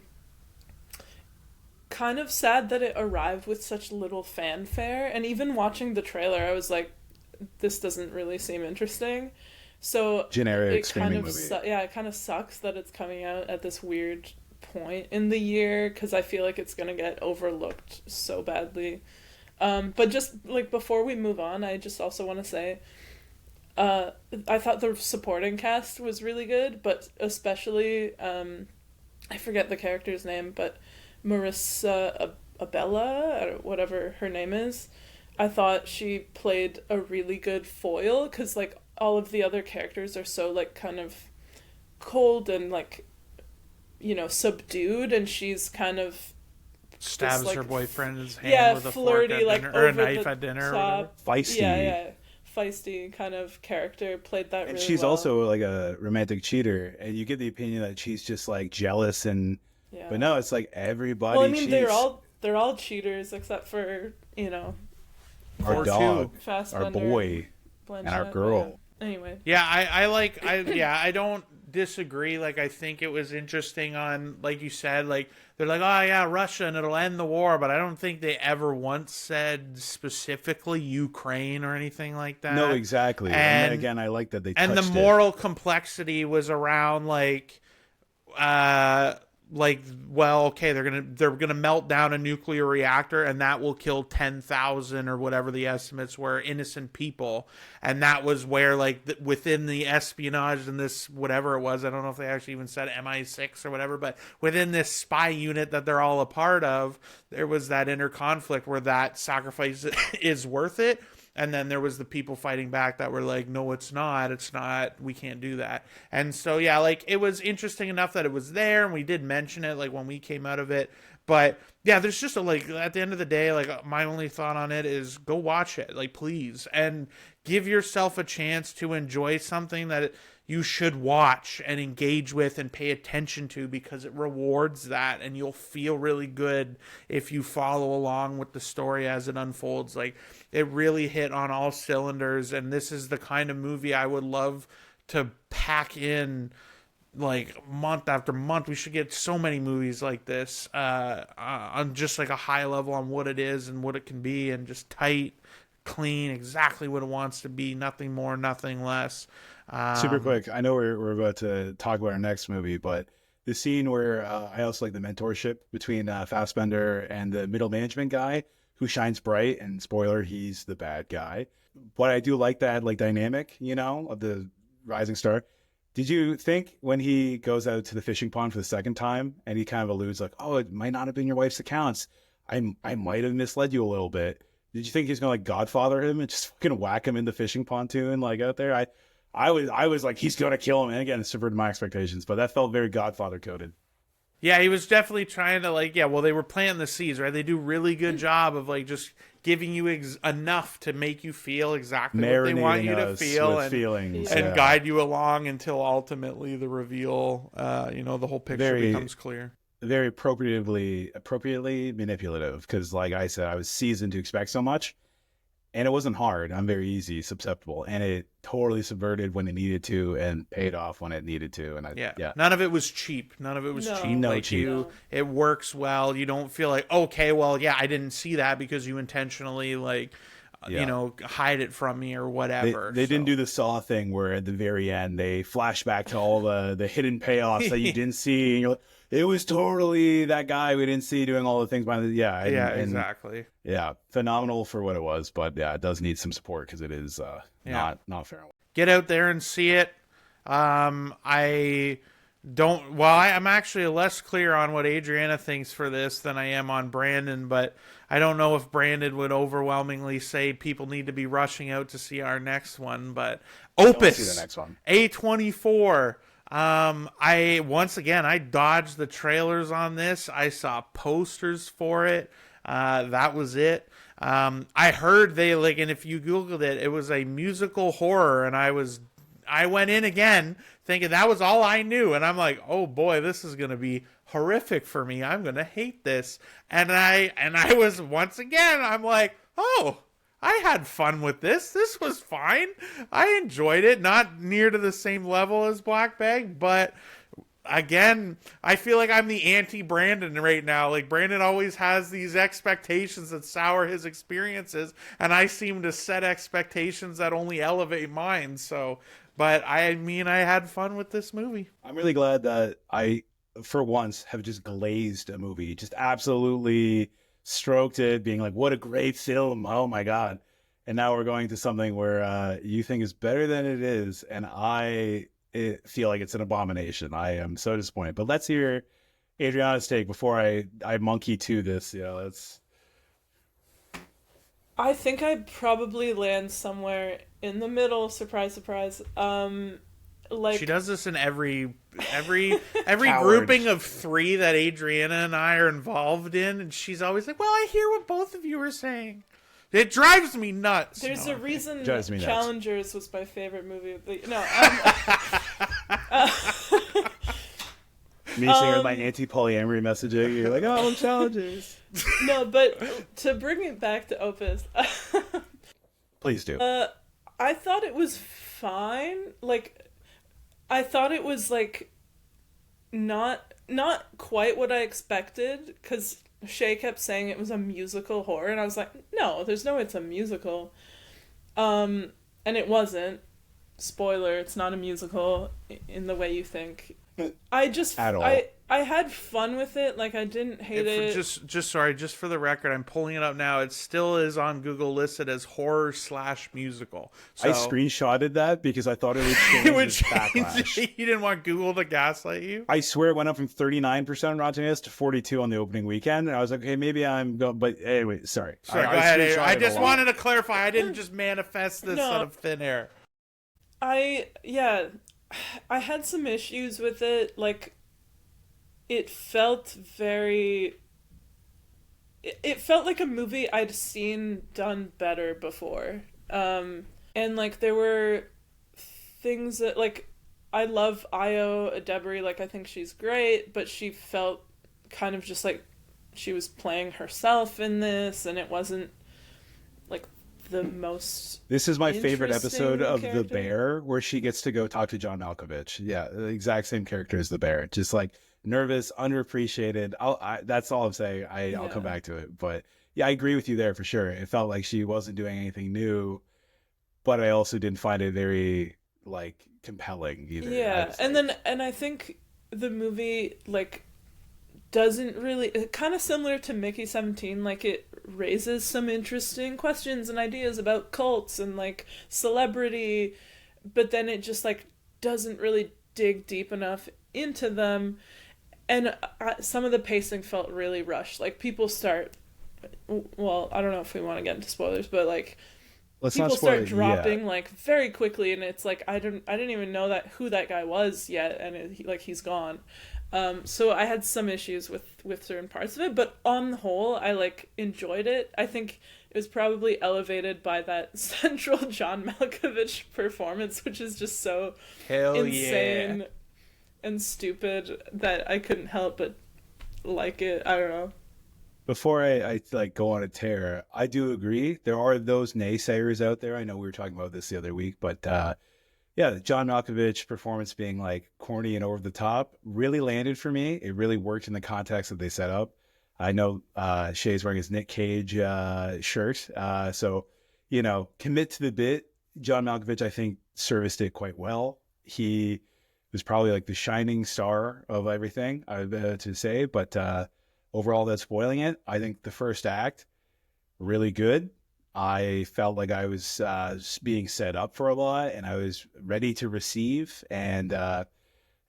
kind of sad that it arrived with such little fanfare. And even watching the trailer, I was like, this doesn't really seem interesting. So generic streaming movie. It kind of sucks that it's coming out at this weird point in the year, because I feel like it's gonna get overlooked so badly. But just like before we move on, I just also want to say, I thought the supporting cast was really good, but especially I forget the character's name, but Marissa Abella, or whatever her name is. I thought she played a really good foil, because like all of the other characters are so like kind of cold and like, you know, subdued, and she's kind of stabs like, her boyfriend in his hand with a flirty, fork like dinner, or a over knife the at dinner. top. Feisty. Feisty kind of character, played that and really she's well. also like a romantic cheater, and you get the opinion that she's just like jealous and but no, it's like everybody well, I mean, cheats. they're all cheaters except for, you know, our dog, Fassbender, our boy, Blanchett, and our girl. Anyway. Yeah, I don't disagree. Like, I think it was interesting on, like you said, like, they're like, oh yeah, Russia, and it'll end the war, but I don't think they ever once said specifically Ukraine or anything like that. No, exactly. And again, I like that they touched and the moral complexity was around well, okay, they're gonna melt down a nuclear reactor, and that will kill 10,000 or whatever the estimates were, innocent people, and that was where within the espionage and this whatever it was, I don't know if they actually even said MI6 or whatever, but within this spy unit that they're all a part of, there was that inner conflict where that sacrifice is worth it. And then there was the people fighting back that were like, no, it's not, we can't do that. And so, yeah, like, it was interesting enough that it was there, and we did mention it, like, when we came out of it. But, yeah, there's just at the end of the day, like, my only thought on it is go watch it, like, please. And give yourself a chance to enjoy something that you should watch and engage with and pay attention to, because it rewards that, and you'll feel really good if you follow along with the story as it unfolds. Like, it really hit on all cylinders, and this is the kind of movie I would love to pack in like month after month. We should get so many movies like this on just like a high level on what it is and what it can be, and just tight, clean, exactly what it wants to be, nothing more, nothing less. Super quick, I know we're about to talk about our next movie, but the scene where I also like the mentorship between Fassbender and the middle management guy who shines bright, and spoiler, he's the bad guy. But I do like that like dynamic, you know, of the rising star. Did you think when he goes out to the fishing pond for the second time and he kind of alludes like, oh, it might not have been your wife's accounts, I might have misled you a little bit. Did you think he's gonna like Godfather him and just fucking whack him in the fishing pontoon like out there? I was like, he's gonna kill him, and again, it subverted my expectations, but that felt very Godfather coded. Yeah, he was definitely trying to they were planting the seeds, right? They do really good job of like just giving you enough to make you feel exactly what they want you to feel, and guide you along until ultimately the reveal, the whole picture becomes clear. Very appropriately manipulative, because like I said, I was seasoned to expect so much. And it wasn't hard. I'm very easy, susceptible, and it totally subverted when it needed to, and paid off when it needed to. And none of it was cheap. It works well. You don't feel like, okay, well, yeah, I didn't see that because you intentionally hide it from me or whatever. They didn't do the Saw thing where at the very end they flash back to all the hidden payoffs that you didn't see, and you're like, it was totally that guy we didn't see doing all the things behind the exactly. Yeah, phenomenal for what it was, but yeah, it does need some support because it is not fair. Get out there and see it. I don't. Well, I'm actually less clear on what Adriana thinks for this than I am on Brandon, but I don't know if Brandon would overwhelmingly say people need to be rushing out to see our next one. But Don't see the Opus next one. A24. I once again I dodged the trailers on this. I saw posters for it. That was it. I heard they like, and if you Googled it, it was a musical horror, and I went in again thinking that was all I knew, and I'm like, oh boy, this is gonna be horrific for me. I'm gonna hate this, and I was once again. I'm like, oh, I had fun with this. This was fine. I enjoyed it. Not near to the same level as Black Bag, but again, I feel like I'm the anti-Brandon right now. Like, Brandon always has these expectations that sour his experiences, and I seem to set expectations that only elevate mine. So, but I mean, I had fun with this movie. I'm really glad that I, for once, have just glazed a movie, just absolutely stroked it, being like, what a great film. Oh my God. And now we're going to something where you think is better than it is, and I feel like it's an abomination. I am so disappointed. But let's hear Adriana's take before I monkey to this. You know, let's. I think I'd probably land somewhere in the middle. Surprise, surprise. Like She does this in every Coward. grouping of three that Adriana and I are involved in, and she's always like, "Well, I hear what both of you are saying." It drives me nuts. there's No, a reason Drives me nuts. Challengers was my favorite movie. No, Me saying with my anti-polyamory messaging, you're like, oh, challengers. no, but to bring it back to Opus, Please do. I thought it was fine. Like, I thought it was like not quite what I expected, because Shay kept saying it was a musical horror, and I was like, no, there's no way it's a musical. And it wasn't. Spoiler, it's not a musical in the way you think. I just At all. I had fun with it. Like, I didn't hate it. just for the record, I'm pulling it up now. It still is on Google listed as horror/musical. So I screenshotted that because I thought it would change it would its change. backlash. You didn't want Google to gaslight you. I swear it went up from 39% on Rotten Tomatoes to 42 on the opening weekend. And I was like, okay, maybe I'm going, but anyway, sorry. Sorry, I go ahead. screenshotted I it just along. wanted to clarify. I didn't just manifest this No. out of thin air. I had some issues with it. Like, it felt very. It felt like a movie I'd seen done better before. And like, there were things that, like, I love Io Adebari. Like, I think she's great, but she felt kind of just like she was playing herself in this, and it wasn't like the most. This is my favorite episode interesting of The character. Bear, where she gets to go talk to John Malkovich. Yeah, the exact same character as The Bear. Just like nervous, underappreciated. That's all I'm saying. I'll come Yeah. back to it. But yeah, I agree with you there for sure. It felt like she wasn't doing anything new, but I also didn't find it very like compelling either. I Yeah, was and like- then and I think the movie like doesn't really, kind of similar to Mickey 17, like it raises some interesting questions and ideas about cults and like celebrity, but then it just like doesn't really dig deep enough into them, and some of the pacing felt really rushed. Like, people start, well, I don't know if we want to get into spoilers, but like let's people not spoil start it. dropping Yeah. like very quickly, and it's like I didn't even know who that guy was yet, and he's gone. So I had some issues with certain parts of it, but on the whole, I like enjoyed it. I think it was probably elevated by that central John Malkovich performance, which is just so Hell insane yeah. and stupid that I couldn't help but like it. I don't know. Before I like go on a tear, I do agree. There are those naysayers out there. I know we were talking about this the other week, but yeah, John Malkovich performance being like corny and over the top really landed for me. It really worked in the context that they set up. I know Shay's wearing his Nick Cage shirt, so you know, commit to the bit. John Malkovich, I think, serviced it quite well. He was probably like the shining star of everything, to say, but overall, that's spoiling it. I think the first act really good. I felt like I was being set up for a lot, and I was ready to receive. And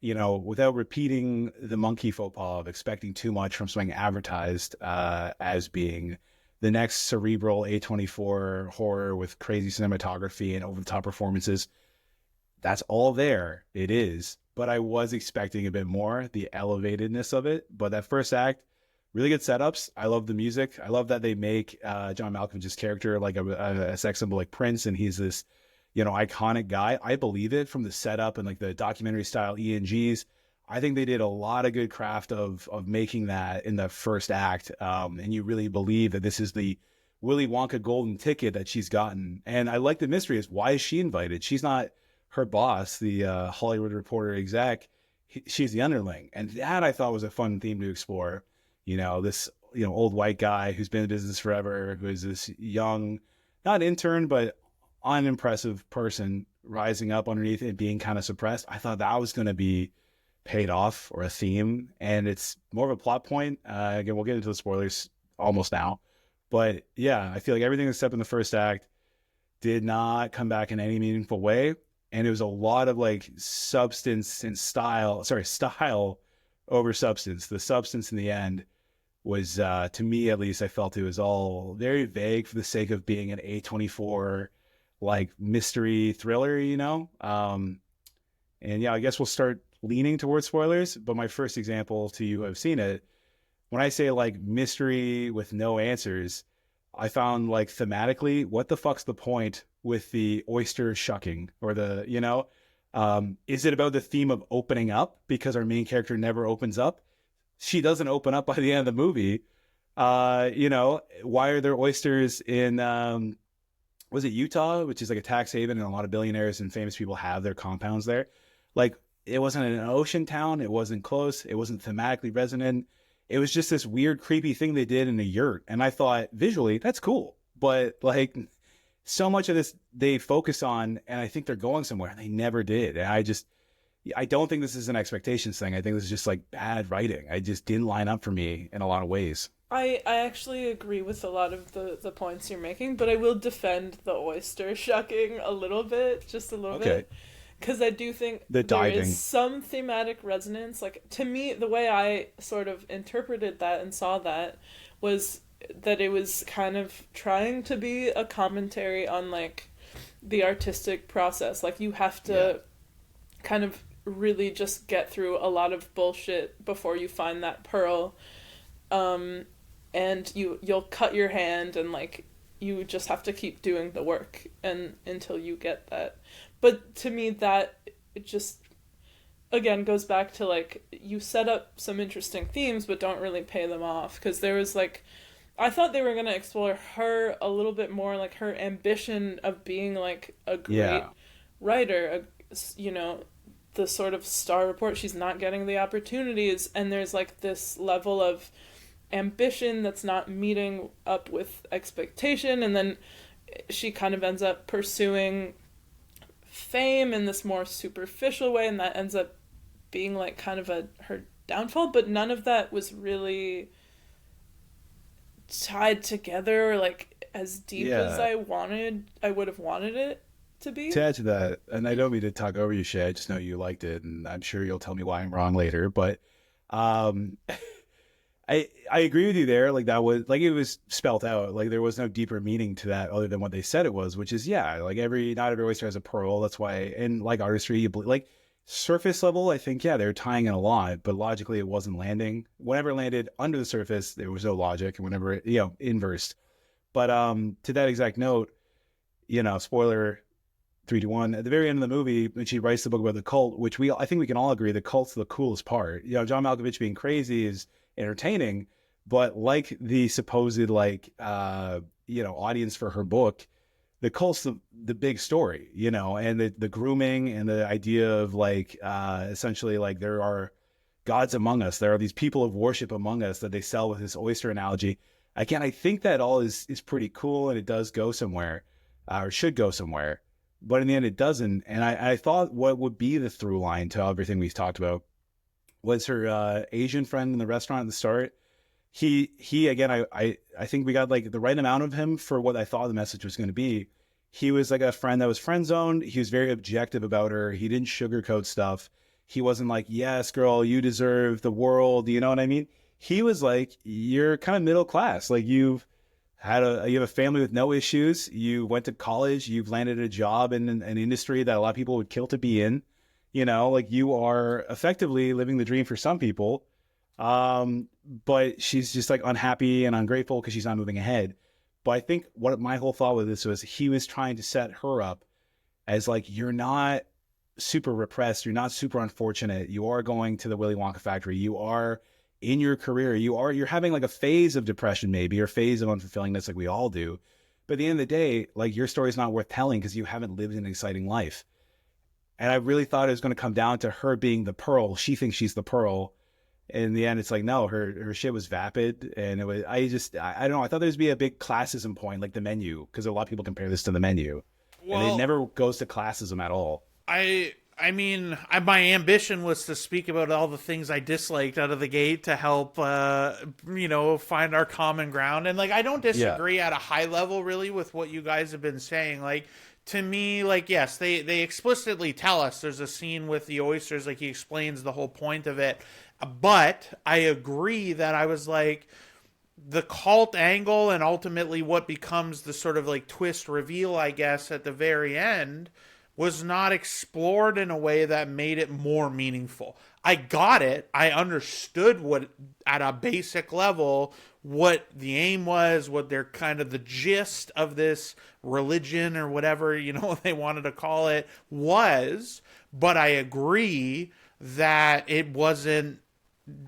without repeating the monkey faux pas of expecting too much from something advertised as being the next cerebral A24 horror with crazy cinematography and over-the-top performances, that's all there. It is. But I was expecting a bit more, the elevatedness of it. But that first act, really good setups. I love the music. I love that they make John Malkovich's character like a sex symbol like Prince, and he's this, iconic guy. I believe it from the setup and like the documentary style ENGs. I think they did a lot of good craft of making that in the first act. And you really believe that this is the Willy Wonka golden ticket that she's gotten. And I like the mystery is, why is she invited? She's not her boss, the Hollywood Reporter exec. She's the underling. And that I thought was a fun theme to explore. This, old white guy who's been in business forever, who is this young, not intern, but unimpressive person rising up underneath it, being kind of suppressed. I thought that was going to be paid off, or a theme. And it's more of a plot point. Again, we'll get into the spoilers almost now. But yeah, I feel like everything except in the first act did not come back in any meaningful way. And it was a lot of like substance and style over substance. The substance in the end was, to me at least, I felt it was all very vague for the sake of being an A24 like mystery thriller, And yeah, I guess we'll start leaning towards spoilers. But my first example to you who have seen it, when I say like mystery with no answers, I found like thematically, what the fuck's the point with the oyster shucking, or the, is it about the theme of opening up because our main character never opens up? She doesn't open up by the end of the movie. Why are there oysters in, was it Utah, which is like a tax haven, and a lot of billionaires and famous people have their compounds there? Like, it wasn't an ocean town. It wasn't close. It wasn't thematically resonant. It was just this weird, creepy thing they did in a yurt. And I thought visually, that's cool. But like, so much of this they focus on, and I think they're going somewhere, and they never did. And I don't think this is an expectations thing. I think this is just like bad writing. I just didn't line up for me in a lot of ways. I actually agree with a lot of the points you're making, but I will defend the oyster shucking a little bit, just a little bit. Because I do think there is some thematic resonance. Like, to me, the way I sort of interpreted that and saw that was that it was kind of trying to be a commentary on, like, the artistic process. Like, you have to kind of really just get through a lot of bullshit before you find that pearl. And you'll cut your hand, and, like, you just have to keep doing the work and until you get that. But to me, that it just, again, goes back to, like, you set up some interesting themes, but don't really pay them off. Because there was, like, I thought they were going to explore her a little bit more, like, her ambition of being, like, a great writer, the sort of star report. She's not getting the opportunities, and there's, like, this level of ambition that's not meeting up with expectation, and then she kind of ends up pursuing fame in this more superficial way, and that ends up being like kind of her downfall. But none of that was really tied together, or like as deep as I would have wanted it to be. To add to that, and I don't mean to talk over you, Shay, I just know you liked it, and I'm sure you'll tell me why I'm wrong later, but I agree with you there. Like, that was, like, it was spelt out. Like, there was no deeper meaning to that other than what they said it was, which is, like, not every oyster has a pearl. That's why, and like artistry, like, surface level, I think, they were tying in a lot, but logically it wasn't landing. Whenever it landed under the surface, there was no logic, and whenever it, inversed. But to that exact note, spoiler 3 to 1, at the very end of the movie, when she writes the book about the cult, which I think we can all agree, the cult's the coolest part. John Malkovich being crazy is entertaining, but like the supposed audience for her book, the cult's the big story, and the grooming and the idea of like essentially like there are gods among us, there are these people of worship among us that they sell with this oyster analogy. Again, I think that all is pretty cool, and it does go somewhere, or should go somewhere, but in the end it doesn't. And I thought what would be the through line to everything we've talked about was her Asian friend in the restaurant at the start. he again, I think we got like the right amount of him for what I thought the message was going to be. He was like a friend that was friend zoned. He was very objective about her. He didn't sugarcoat stuff. He wasn't like, yes, girl, you deserve the world. You know what I mean? He was like, you're kind of middle class. Like you have a family with no issues. You went to college. You've landed a job in an industry that a lot of people would kill to be in. You know, like you are effectively living the dream for some people. But she's just like unhappy and ungrateful because she's not moving ahead. But I think what my whole thought with this was he was trying to set her up as like, you're not super repressed. You're not super unfortunate. You are going to the Willy Wonka factory. You are in your career. You're having like a phase of depression, maybe, or phase of unfulfillingness like we all do. But at the end of the day, like your story is not worth telling because you haven't lived an exciting life. And I really thought it was going to come down to her being the pearl. She thinks she's the pearl. In the end, it's like, no, her shit was vapid. And it was, I don't know. I thought there'd be a big classism point, like the Menu, because a lot of people compare this to the Menu. Well, and it never goes to classism at all. I mean, my ambition was to speak about all the things I disliked out of the gate to help, find our common ground. And like, I don't disagree at a high level really with what you guys have been saying. Like, to me, like, yes, they explicitly tell us there's a scene with the oysters. Like, he explains the whole point of it. But I agree that I was like, the cult angle and ultimately what becomes the sort of like twist reveal, I guess, at the very end was not explored in a way that made it more meaningful. I got it. I understood what, at a basic level, what the aim was, what their kind of the gist of this religion or whatever, they wanted to call it was. But I agree that it wasn't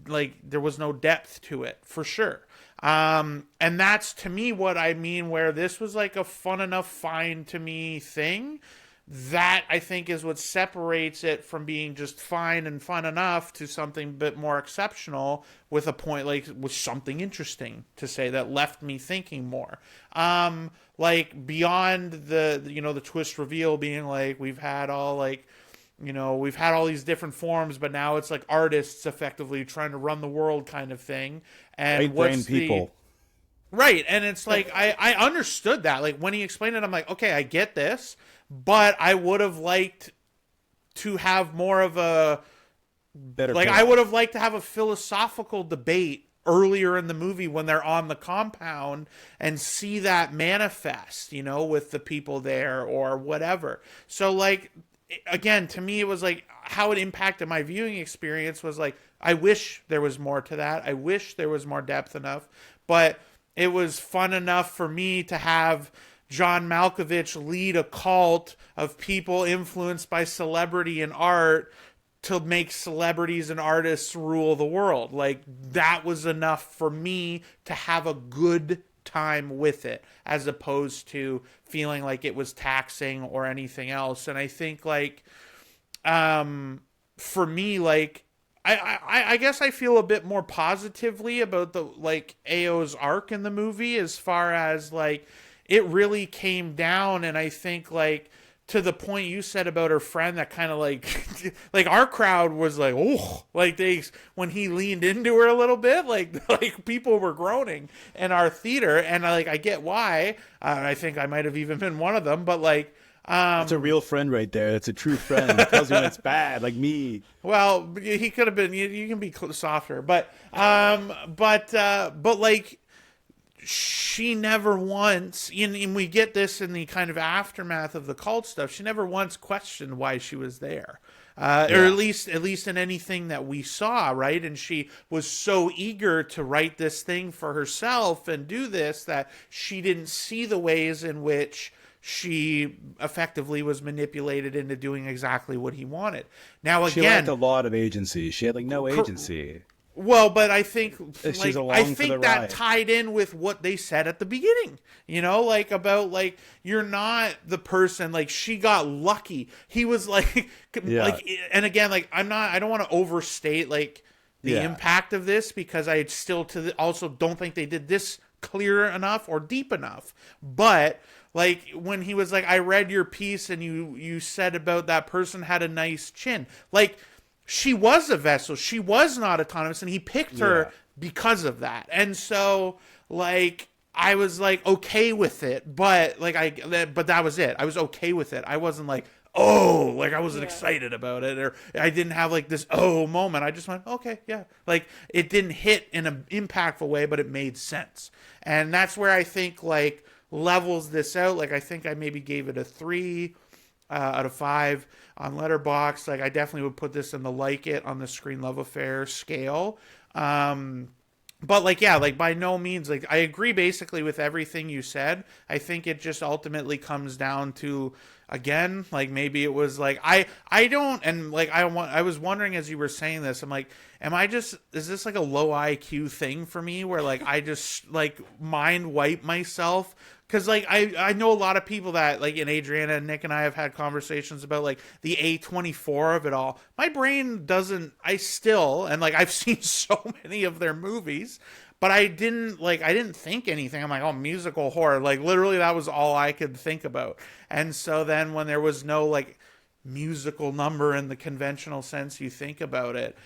like there was no depth to it for sure. And that's to me what I mean, where this was like a fun enough fine to me thing. That I think is what separates it from being just fine and fun enough to something a bit more exceptional with a point, like with something interesting to say that left me thinking more. Like beyond the twist reveal being like, we've had all these different forms, but now it's like artists effectively trying to run the world kind of thing. And what's people. Right. And it's like, I understood that. Like when he explained it, I'm like, okay, I get this. But I would have liked to have more of a better. Like, I would have liked to have a philosophical debate earlier in the movie when they're on the compound and see that manifest, with the people there or whatever. So, like, again, to me, it was like how it impacted my viewing experience was like, I wish there was more to that. I wish there was more depth enough. But it was fun enough for me to have John Malkovich lead a cult of people influenced by celebrity and art to make celebrities and artists rule the world. Like, that was enough for me to have a good time with it, as opposed to feeling like it was taxing or anything else. And I think, like, for me, like, I guess I feel a bit more positively about the, like, AO's arc in the movie, as far as, like, it really came down, and I think, like, to the point you said about her friend, that kind of, like, like, our crowd was like, oh, like, when he leaned into her a little bit, like people were groaning in our theater, and, like, I get why. I think I might have even been one of them, but, like, that's a real friend right there. That's a true friend. It tells you when it's bad, like me. Well, he could have been, you can be softer, but like, she never once, and we get this in the kind of aftermath of the cult stuff, she never once questioned why she was there. Or at least in anything that we saw, right? And she was so eager to write this thing for herself and do this that she didn't see the ways in which she effectively was manipulated into doing exactly what he wanted. Now, again, she lacked a lot of agency. She had, like, no agency. Well, but I think, like, that tied in with what they said at the beginning, like, about, like, you're not the person, like, she got lucky. He was like, like, and again, like, I don't want to overstate, like, the impact of this, because I still also don't think they did this clear enough or deep enough. But, like, when he was like, I read your piece and you said about that person had a nice chin, like, she was a vessel. She was not autonomous, and he picked her because of that. And so like I was like okay with it, but like but that was it. I was okay with it. I wasn't like, oh, like I wasn't excited about it, or I didn't have like this oh moment. I just went, okay, yeah. Like it didn't hit in an impactful way, but it made sense. And that's where I think like levels this out. Like I think I maybe gave it a 3 out of 5 on Letterboxd. Like I definitely would put this in the like it on the Screen Love Affair scale. But like yeah, like by no means, like I agree basically with everything you said. I think it just ultimately comes down to, again, like maybe it was like I don't, and like I was wondering as you were saying this, I'm like, is this like a low IQ thing for me where like I just like mind wipe myself? Because like I know a lot of people that like, and Adriana and Nick and I have had conversations about like the A24 of it all. My brain doesn't, I still, and like I've seen so many of their movies, but I didn't think anything. I'm like, oh, musical horror. Like literally that was all I could think about. And so then when there was no like musical number in the conventional sense you think about it,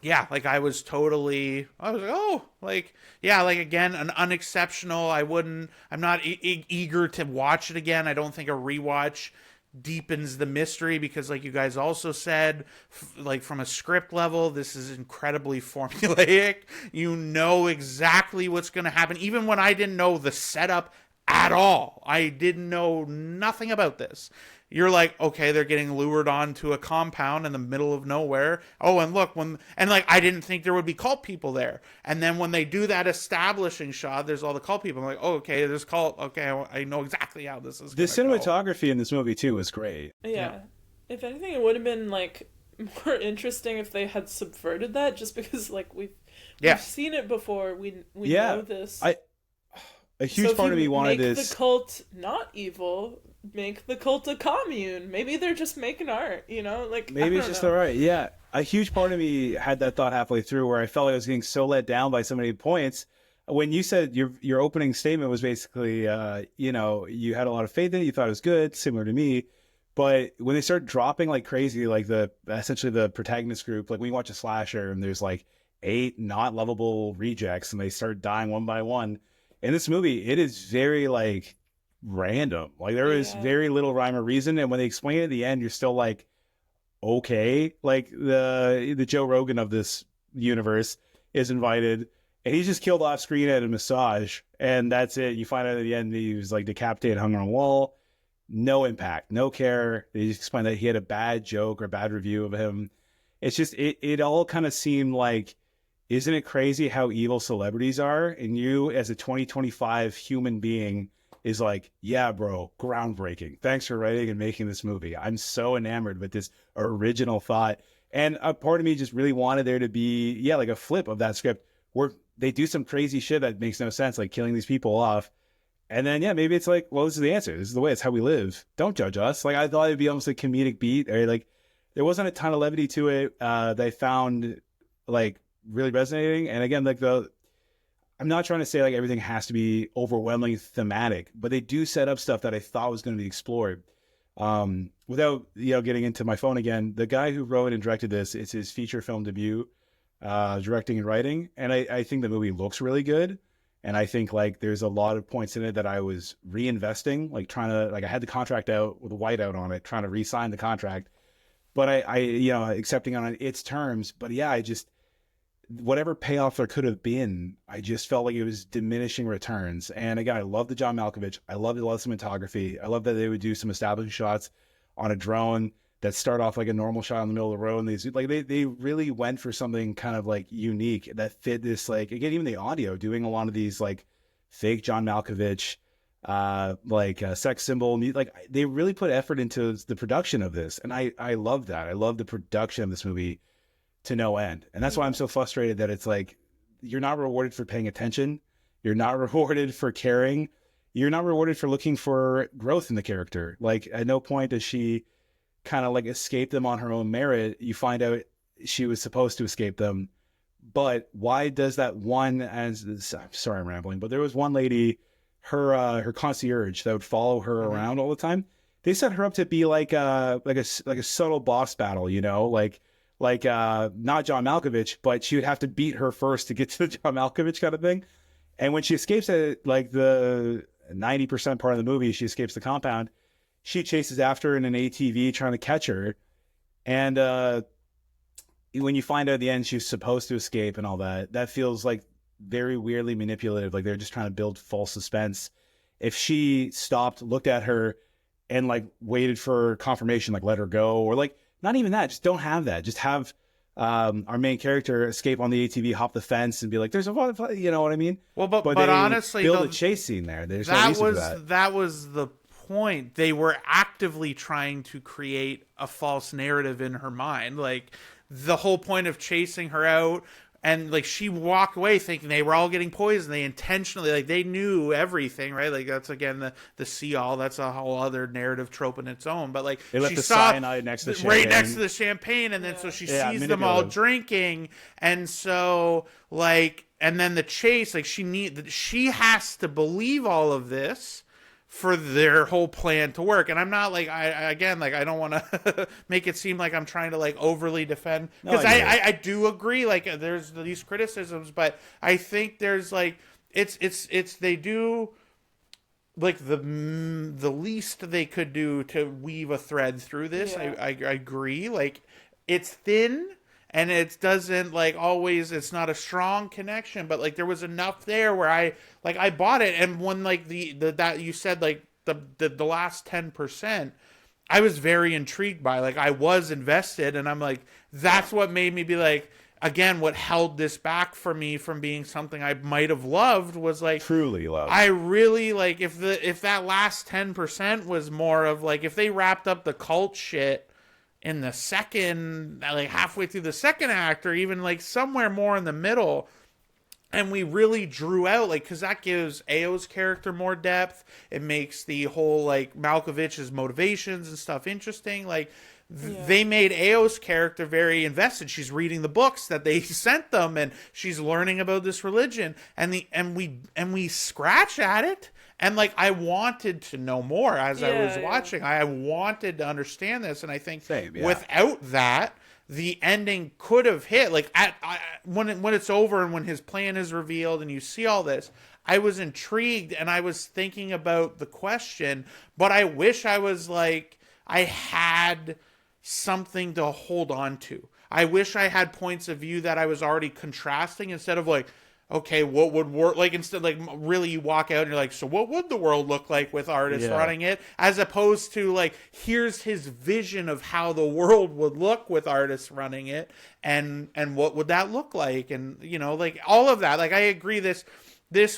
yeah, like I was like, oh, like, yeah, like again, an unexceptional. I'm not eager to watch it again. I don't think a rewatch deepens the mystery because, like you guys also said, like from a script level, this is incredibly formulaic. You know exactly what's going to happen. Even when I didn't know the setup at all, I didn't know nothing about this. You're like, okay, they're getting lured onto a compound in the middle of nowhere. Oh, and look, and like, I didn't think there would be cult people there. And then when they do that establishing shot, there's all the cult people. I'm like, oh, okay, there's cult. Okay, I know exactly how this is. The cinematography in this movie too was great. Yeah. If anything, it would have been like more interesting if they had subverted that, just because like we've seen it before. We know this. A huge part of me wanted this. Make the cult not evil. Make the cult a commune. Maybe they're just making art, you know? Like maybe it's just alright. Yeah. A huge part of me had that thought halfway through where I felt like I was getting so let down by so many points. When you said your opening statement was basically, you know, you had a lot of faith in it, you thought it was good, similar to me. But when they start dropping like crazy, like essentially the protagonist group, like when you watch a slasher and there's like 8 not lovable rejects and they start dying one by one. In this movie, it is very like random. Like there is very little rhyme or reason, and when they explain it at the end, you're still like, okay. Like the Joe Rogan of this universe is invited, and he's just killed off screen at a massage, and that's it. You find out at the end he was like decapitated, hung on a wall. No impact, no care. They just explain that he had a bad joke or bad review of him. It's just it all kind of seemed like, isn't it crazy how evil celebrities are? And you as a 2025 human being is like, yeah, bro, groundbreaking. Thanks for writing and making this movie. I'm so enamored with this original thought. And a part of me just really wanted there to be, like a flip of that script where they do some crazy shit that makes no sense, like killing these people off. And then, maybe it's like, well, this is the answer. This is the way. It's how we live. Don't judge us. Like, I thought it'd be almost a comedic beat. Or like, there wasn't a ton of levity to it that I found like really resonating. And again, like I'm not trying to say like everything has to be overwhelmingly thematic, but they do set up stuff that I thought was going to be explored. Without getting into my phone again, the guy who wrote and directed this, it's his feature film debut, directing and writing, and I think the movie looks really good. And I think like there's a lot of points in it that I was reinvesting, like trying to, like I had the contract out with a whiteout on it, trying to re-sign the contract, but I accepting on its terms. But I just, whatever payoff there could have been, I just felt like it was diminishing returns. And again, I love the John Malkovich. I love the cinematography. I love that they would do some establishing shots on a drone that start off like a normal shot in the middle of the road. And they really went for something kind of like unique that fit this, like, again, even the audio, doing a lot of these like fake John Malkovich, sex symbol, like they really put effort into the production of this. And I love that. I love the production of this movie to no end. And that's why I'm so frustrated that it's like, you're not rewarded for paying attention. You're not rewarded for caring. You're not rewarded for looking for growth in the character. Like at no point does she kind of like escape them on her own merit. You find out she was supposed to escape them. But why does that one, I'm sorry, I'm rambling, but there was one lady, her concierge that would follow her around all the time. They set her up to be like a subtle boss battle, like like not John Malkovich, but she would have to beat her first to get to the John Malkovich kind of thing. And when she escapes at like the 90% part of the movie, she escapes the compound. She chases after her in an ATV trying to catch her. And when you find out at the end she's supposed to escape and all that, that feels like very weirdly manipulative. Like they're just trying to build false suspense. If she stopped, looked at her, and like waited for confirmation, like let her go, or like not even that, just don't have that. Just have our main character escape on the ATV, hop the fence, and be like, "There's a," you know what I mean? Well, but they honestly, build a chase scene there. There's no reason for that. That was the point. They were actively trying to create a false narrative in her mind. Like the whole point of chasing her out. And, like, she walked away thinking they were all getting poisoned. They intentionally, like, they knew everything, right? Like, that's, again, the see-all. That's a whole other narrative trope in its own. But, like, they left she the saw cyanide next to the champagne. right next to the champagne. And then so she sees them all drinking. And so, like, and then the chase, like, she has to believe all of this for their whole plan to work. And I'm not like, I don't want to make it seem like I'm trying to like overly defend, because I do agree, like there's these criticisms, but I think there's like, it's they do like the least they could do to weave a thread through this. Yeah. I agree. Like it's thin, and it doesn't like always, it's not a strong connection, but like there was enough there where I bought it. And when like that you said like the last 10%, I was very intrigued by, like I was invested, and I'm like, that's what made me be like, again, what held this back for me from being something I might have loved was like truly loved. I really like if that last 10% was more of like, if they wrapped up the cult shit in the second, like halfway through the second act, or even like somewhere more in the middle, and we really drew out, like, because that gives Ao's character more depth. It makes the whole like Malkovich's motivations and stuff interesting. Like they made Ao's character very invested. She's reading the books that they sent them, and she's learning about this religion, and we scratch at it. And like I wanted to know more as I was watching. I wanted to understand this, and I think without that, the ending could have hit. Like when it's over and when his plan is revealed, and you see all this, I was intrigued, and I was thinking about the question. But I wish I was like I had something to hold on to. I wish I had points of view that I was already contrasting, instead of like, okay, what would work? Like instead, like really, you walk out and you're like, so what would the world look like with artists running it? As opposed to like, here's his vision of how the world would look with artists running it, and what would that look like? And you know, like all of that. Like I agree, this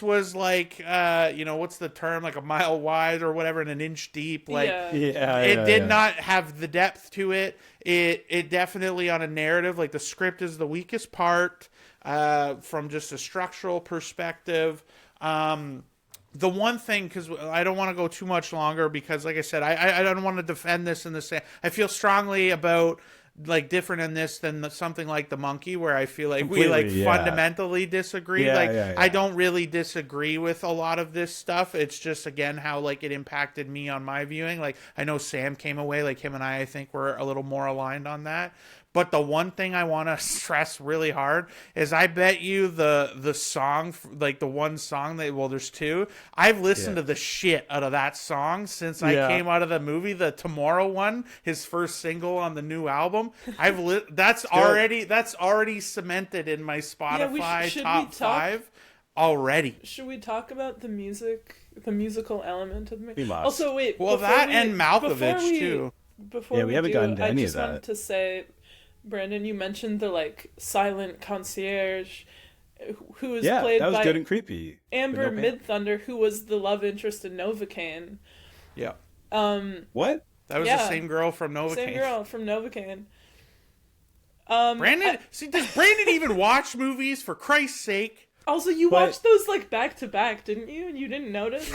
was like, what's the term? Like a mile wide or whatever, and an inch deep. Like it did not have the depth to it. It definitely, on a narrative, like the script is the weakest part. From just a structural perspective. The one thing, because I don't want to go too much longer, because like I said, I don't want to defend this in the same. I feel strongly about like different in this than something like The Monkey, where I feel like we like fundamentally disagree. I don't really disagree with a lot of this stuff. It's just, again, how like it impacted me on my viewing. Like I know Sam came away, like him and I think we're a little more aligned on that. But the one thing I want to stress really hard is, I bet you the song, like the one song that, well, there's two. I've listened to the shit out of that song since I came out of the movie. The Tomorrow one, his first single on the new album. That's already cemented in my Spotify top 5 already. Should we talk about the musical element of the movie? We must. Also, wait. Well, that and Malkovich too. Before we haven't gotten to any of that. I just wanted to say, Brandon, you mentioned the like silent concierge, who was played that was by good and creepy. Amber Midthunder, who was the love interest in Novocaine. Yeah. What? That was the same girl from Novocaine. Same girl from Novocaine. Brandon, does Brandon even watch movies, for Christ's sake? Also, you watched those like back to back, didn't you? And you didn't notice?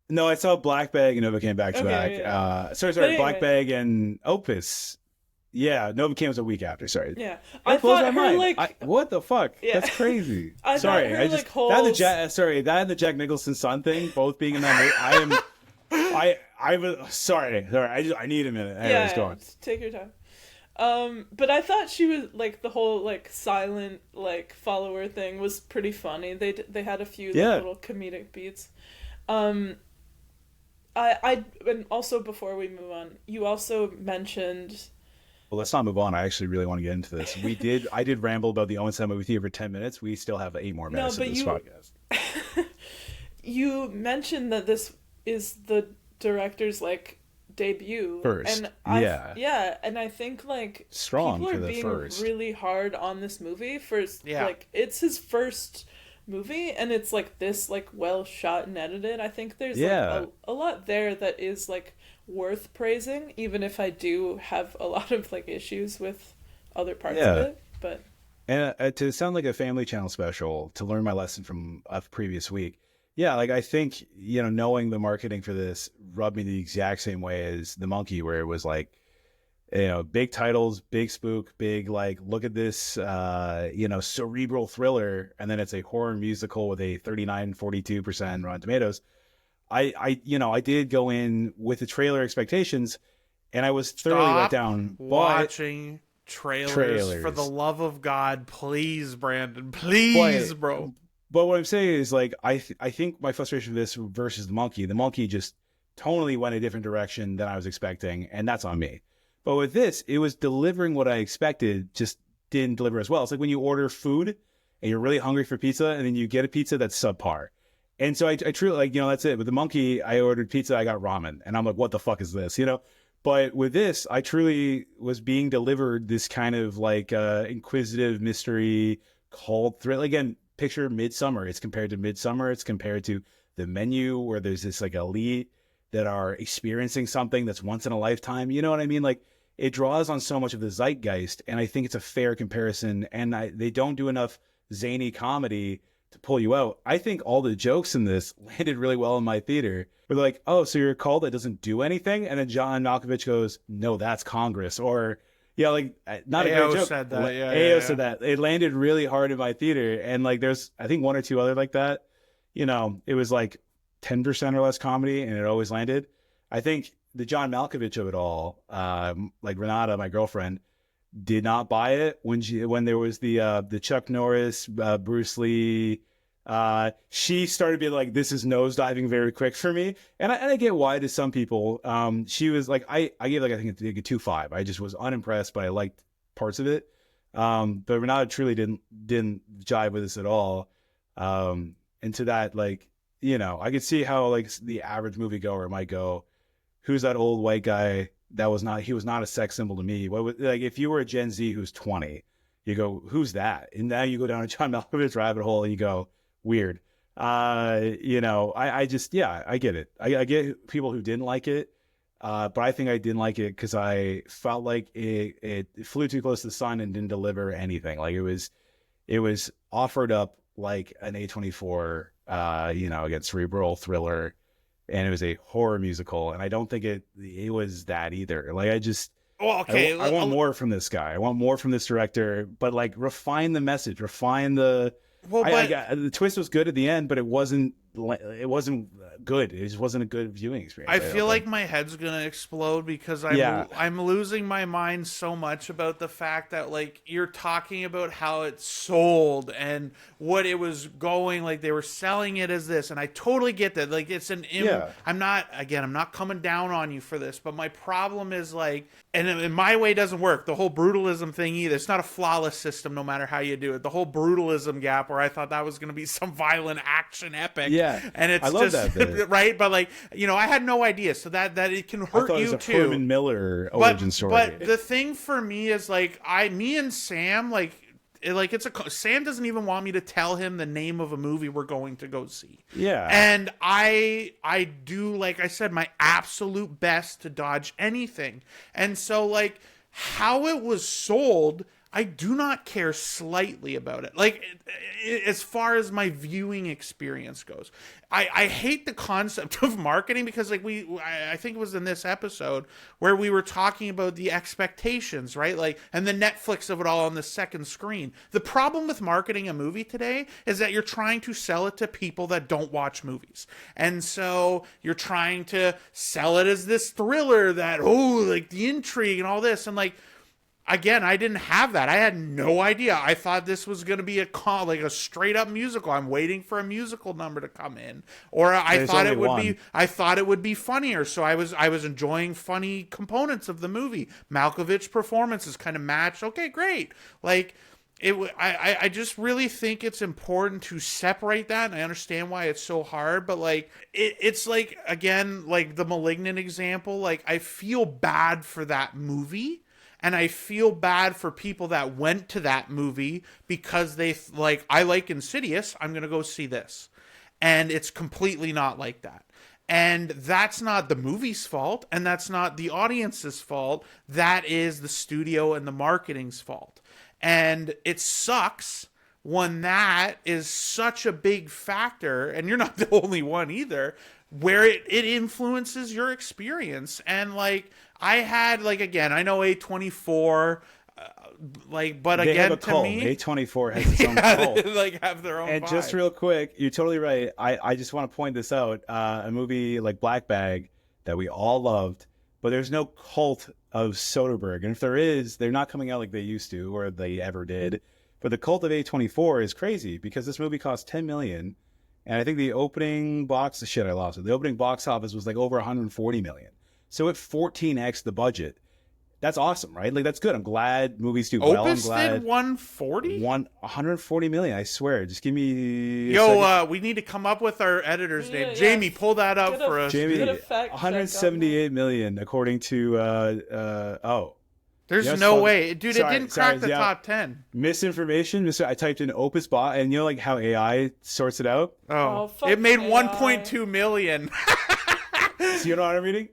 No, I saw Black Bag and Novocaine back to back. Yeah. Sorry, Black Bag and Opus. Yeah, Novocaine was a week after. Sorry. Yeah, I thought what the fuck? Yeah. That's crazy. Sorry, that and the Jack Nicholson son thing, both being in that movie. I was sorry. I need a minute. Anyways, go on. Take your time. But I thought she was like the whole like silent like follower thing was pretty funny. They had a few like, Yeah. little comedic beats. Um, I and also before we move on, you also mentioned. Well, let's not move on. I actually really want to get into this. I did ramble about the Owen Sound movie theater for 10 minutes. We still have 8 more No, minutes of but this podcast. You mentioned that this is the director's like debut First, and yeah. and I think like Strong people for are the being first. really hard on this movie for Yeah. like it's his first movie and it's like this like well shot and edited. I think there's Yeah. like a lot there that is like worth praising, even if I do have a lot of like issues with other parts of Yeah. it. But And to sound like a Family Channel special, to learn my lesson from a previous week, yeah, like I think, knowing the marketing for this rubbed me the exact same way as The Monkey, where it was like, big titles, big spook, big, like, look at this, cerebral thriller. And then it's a horror musical with a 39-42% Rotten Tomatoes. I did go in with the trailer expectations and I was thoroughly let Stop down. watching trailers for the love of God, please, Brandon, please, bro. But what I'm saying is, like, I think my frustration with this versus the monkey just tonally went a different direction than I was expecting, and that's on me. But with this, it was delivering what I expected, just didn't deliver as well. It's like when you order food and you're really hungry for pizza, and then you get a pizza that's subpar. And so I truly, like, that's it. With the monkey, I ordered pizza, I got ramen, and I'm like, what the fuck is this, But with this, I truly was being delivered this kind of like inquisitive mystery cult thrill. Again, picture Midsummer. It's compared to Midsummer. It's compared to The Menu, where there's this like elite that are experiencing something that's once in a lifetime. You know what I mean? Like, it draws on so much of the zeitgeist, and I think it's a fair comparison. And they don't do enough zany comedy to pull you out. I think all the jokes in this landed really well in my theater. We're like, oh, so you're a cult that doesn't do anything? And then John Malkovich goes, no, that's Congress. Or, yeah, like, not a AO great joke. said that. Yeah, AO yeah. said that. It landed really hard in my theater. And, like, there's, I think, 1 or 2 other like that. It was like 10% or less comedy, and it always landed. I think the John Malkovich of it all, like Renata, my girlfriend, did not buy it when there was the Chuck Norris, Bruce Lee. She started being like, this is nosediving very quick for me. And I get why to some people. She was like, I gave like, I think a 2.5. I just was unimpressed, but I liked parts of it. But Renata truly didn't jive with this at all. And to that, like, I could see how like the average moviegoer might go, who's that old white guy he was not a sex symbol to me. Like, if you were a Gen Z who's 20, you go, who's that? And now you go down a John Malkovich rabbit hole and you go, weird. I just, yeah, I get it. I get people who didn't like it. But I think I didn't like it because I felt like it flew too close to the sun and didn't deliver anything. Like, it was offered up like an A24, again, cerebral thriller, and it was a horror musical. And I don't think it was that either. Like, Well, okay. I want more from this guy. I want more from this director, but like refine the message, refine the. Well, the twist was good at the end, but it wasn't good. It just wasn't a good viewing experience. I feel like my head's gonna explode because I'm losing my mind so much about the fact that, like, you're talking about how it sold and what it was going, like they were selling it as this, and I totally get that. Like, it's I'm not coming down on you for this, but my problem is, like, and my way doesn't work. The whole brutalism thing either. It's not a flawless system, no matter how you do it. The whole brutalism gap, where I thought that was gonna be some violent action epic, and it's just that right. But like, I had no idea, so that it can hurt you it was a too. Herman Miller origin story. But the thing for me is, like, me and Sam, Sam doesn't even want me to tell him the name of a movie we're going to go see. Yeah. And I do, like I said, my absolute best to dodge anything. And so, like, how it was sold, I do not care slightly about it. Like, as far as my viewing experience goes, I hate the concept of marketing because, like, I think it was in this episode where we were talking about the expectations, right? Like, and the Netflix of it all on the second screen. The problem with marketing a movie today is that you're trying to sell it to people that don't watch movies. And so you're trying to sell it as this thriller that, like, the intrigue and all this. And, like, again, I didn't have that. I had no idea. I thought this was going to be like a straight up musical. I'm waiting for a musical number to come in, or I thought it would be. I thought it would be funnier. So I was enjoying funny components of the movie. Malkovich performances kind of matched. Okay, great. Like I just really think it's important to separate that, and I understand why it's so hard, but like it's like, again, like the Malignant example, like I feel bad for that movie, and I feel bad for people that went to that movie because they like, I like Insidious, I'm gonna go see this, and it's completely not like that. And that's not the movie's fault, and that's not the audience's fault. That is the studio and the marketing's fault. And it sucks when that is such a big factor, and you're not the only one either, where it influences your experience. And like, I had, like, again, I know A24, like, but they again, have a to cult. me, A24 has its own cult. they, like, have their own And vibe. just real quick, you're totally right. I just want to point this out. A movie like Black Bag that we all loved, but there's no cult of Soderbergh. And if there is, they're not coming out like they used to or they ever did. But the cult of A24 is crazy because this movie cost $10 million. And I think the opening box, I lost it. The opening box office was like over $140 million. So it 14x the budget. That's awesome, right? Like, that's good. I'm glad movies do well. Opus I'm glad did 140? 140 million, I swear. Just give me We need to come up with our editor's name. Yeah. Jamie, pull that up for us. Jamie, Get a fact check on 178 million according to There's yes, no fuck. way. Dude, Sorry, it didn't crack the yeah. top 10. Misinformation. I typed in Opus bot, and you know like how AI sorts it out? Oh, fuck it made AI. 1.2 million. So you know what I'm reading?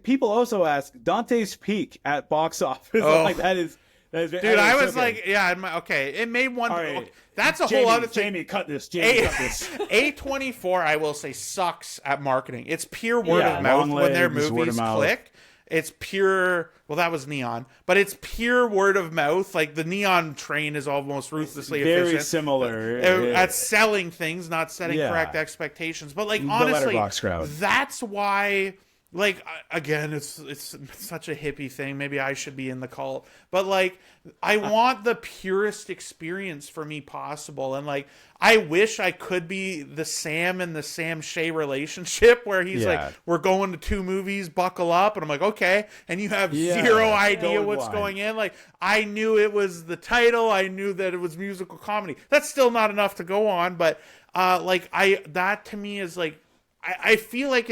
People also ask Dante's Peak at box office. Oh. Like that is Dude, I was like, yeah, okay. It made one. Right. Okay, that's a Jamie, whole other thing. Jamie, cut this. Jamie, cut this. A24, I will say, sucks at marketing. It's pure word of mouth long when their legs, word of movies mouth. click. It's pure. Well, that was Neon, but it's pure word of mouth. Like the Neon train is almost ruthlessly Very efficient. similar At selling things, not setting Yeah. correct expectations. But like, The honestly, Letterboxd crowd. that's why. Like, again, it's such a hippie thing. Maybe I should be in the cult, but like, I want the purest experience for me possible. And like, I wish I could be the Sam and the Sam Shay relationship where he's Yeah. like, we're going to 2 movies, buckle up. And I'm like, okay. And you have zero idea going what's blind. going in. Like, I knew it was the title. I knew that it was musical comedy. That's still not enough to go on. But, that to me is like, I feel like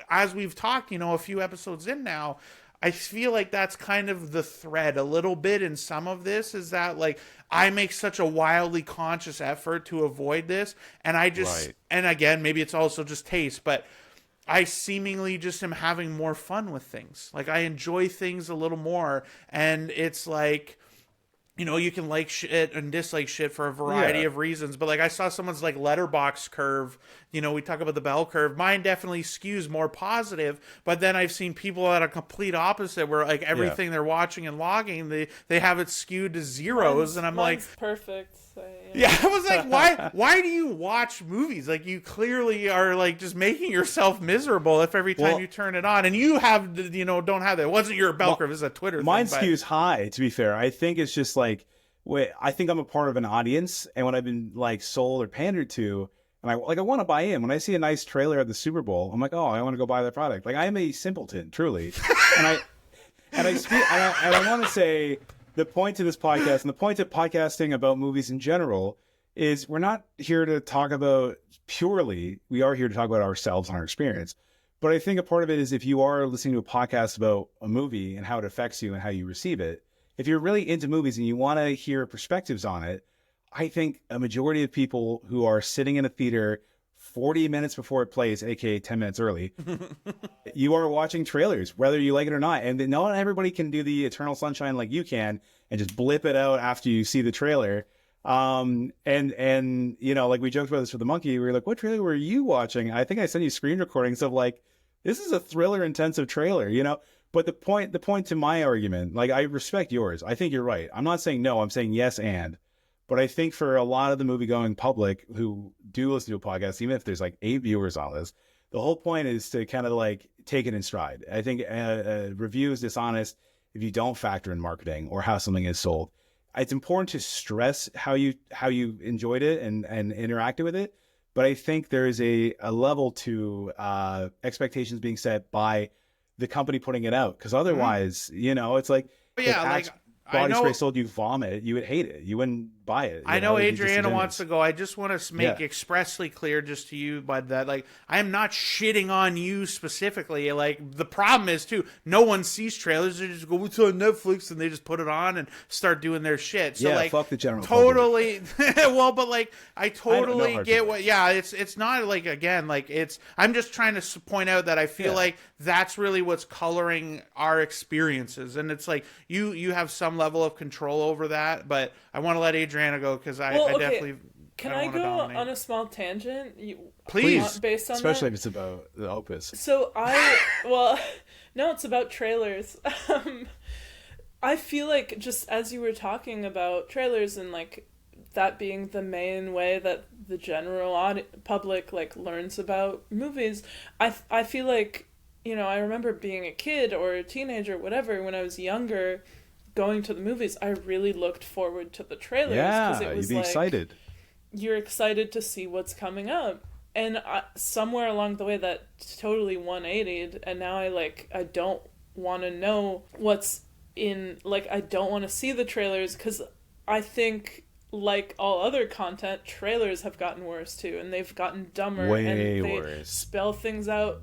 as we've talked, a few episodes in now, I feel like that's kind of the thread a little bit in some of this, is that like I make such a wildly conscious effort to avoid this, and I just Right. and again, maybe it's also just taste, but I seemingly just am having more fun with things. Like I enjoy things a little more, and it's like, you can like shit and dislike shit for a variety of reasons. But like I saw someone's like letterbox curve, we talk about the bell curve. Mine definitely skews more positive, but then I've seen people at a complete opposite where like everything they're watching and logging, they have it skewed to zeros. And I'm like, mine's perfect. So, yeah, I was like, why do you watch movies? Like you clearly are like just making yourself miserable if every time you turn it on, and you have, don't have that. It wasn't your bell curve, it's a Twitter Mine thing. skews high, to be fair. I think it's just like, I think I'm a part of an audience, and when I've been like sold or pandered to, and I want to buy in. When I see a nice trailer at the Super Bowl, I'm like, oh, I want to go buy that product. Like I am a simpleton, truly, and I want to say the point to this podcast and the point of podcasting about movies in general is we're not here to talk about purely. We are here to talk about ourselves and our experience. But I think a part of it is if you are listening to a podcast about a movie and how it affects you and how you receive it, if you're really into movies and you want to hear perspectives on it, I think a majority of people who are sitting in a theater 40 minutes before it plays, aka 10 minutes early, you are watching trailers, whether you like it or not. And not everybody can do the Eternal Sunshine like you can and just blip it out after you see the trailer. And like we joked about this with the monkey. We were like, what trailer were you watching? I think I sent you screen recordings of like, this is a thriller intensive trailer, But the point to my argument, like I respect yours. I think you're right. I'm not saying no, I'm saying yes and. But I think for a lot of the movie-going public who do listen to a podcast, even if there's like 8 viewers on this, the whole point is to kind of like take it in stride. I think a review is dishonest if you don't factor in marketing or how something is sold. It's important to stress how you enjoyed it and interacted with it. But I think there is a level to expectations being set by the company putting it out. Because otherwise, it's like But if yeah, like Axe I body spray know. sold you vomit, you would hate it. You wouldn't buy it. I know It'd be Adriana wants disingenuous. to go. I just want to make Yeah. expressly clear just to you, bud, that like I am not shitting on you specifically. Like the problem is too, no one sees trailers. They just go, "It's on Netflix," and they just put it on and start doing their shit. So Yeah, like, fuck the general totally. Well, but like I I don't know totally hard get feelings. what. Yeah, it's not like again like it's. I'm just trying to point out that I feel Yeah. like that's really what's coloring our experiences, and it's like you have some level of control over that, but I want to let Adriana go because Well, I okay. definitely Can don't I wanna go dominate. on a small tangent? Please. Based on Especially that? if it's about the Opus. So no, it's about trailers. Um, I feel like just as you were talking about trailers and like that being the main way that the general public like learns about movies, I feel like I remember being a kid or a teenager, whatever, when I was younger, going to the movies. I really looked forward to the trailers because Yeah, it you'd was be like excited. you're excited to see what's coming up. And somewhere along the way that totally 180'd, and now I don't want to know what's in, like I don't want to see the trailers because I think like all other content, trailers have gotten worse too, and they've gotten dumber Way and they worse. spell things out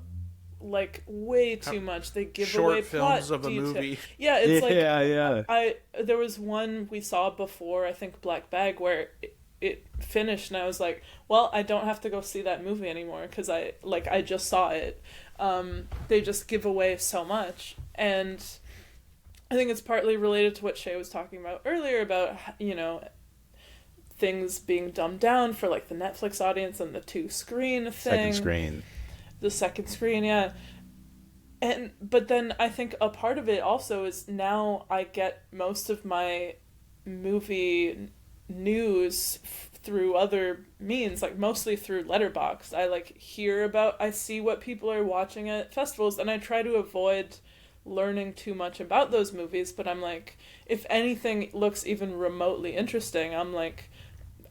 like way too much. They give away Short plot films of a detail. movie. Yeah, it's like Yeah. there was one we saw before, I think Black Bag, where it finished and I was like, well, I don't have to go see that movie anymore because I just saw it. They just give away so much, and I think it's partly related to what Shay was talking about earlier about things being dumbed down for like the Netflix audience and the two screen thing. Second screen. The second screen, yeah. But then I think a part of it also is now I get most of my movie news through other means, like mostly through Letterboxd. I see what people are watching at festivals, and I try to avoid learning too much about those movies, but I'm like, if anything looks even remotely interesting, I'm like,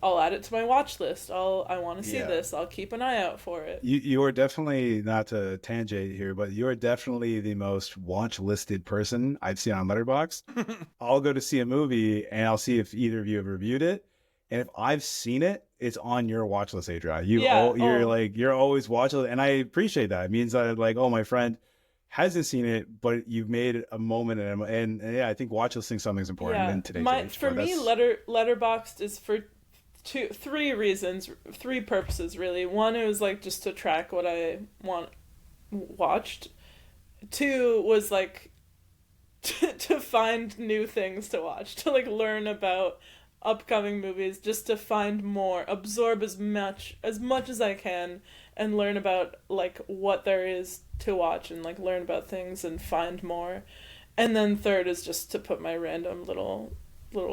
I'll add it to my watch list. I want to see this. I'll keep an eye out for it. You are definitely, not to tangent here, but you are definitely the most watch listed person I've seen on Letterboxd. I'll go to see a movie and I'll see if either of you have reviewed it. And if I've seen it, it's on your watch list, Adria. You're always watching it, and I appreciate that. It means that my friend hasn't seen it, but you've made a moment, and yeah, I think watch listing something's important in today's age. For me, Letterboxd is for three reasons, three purposes really. One, it was like just to track what I watched. Two was like to find new things to watch, to like learn about upcoming movies, just to find more, absorb as much as I can, and learn about like what there is to watch, and like learn about things and find more. And then third is just to put my random little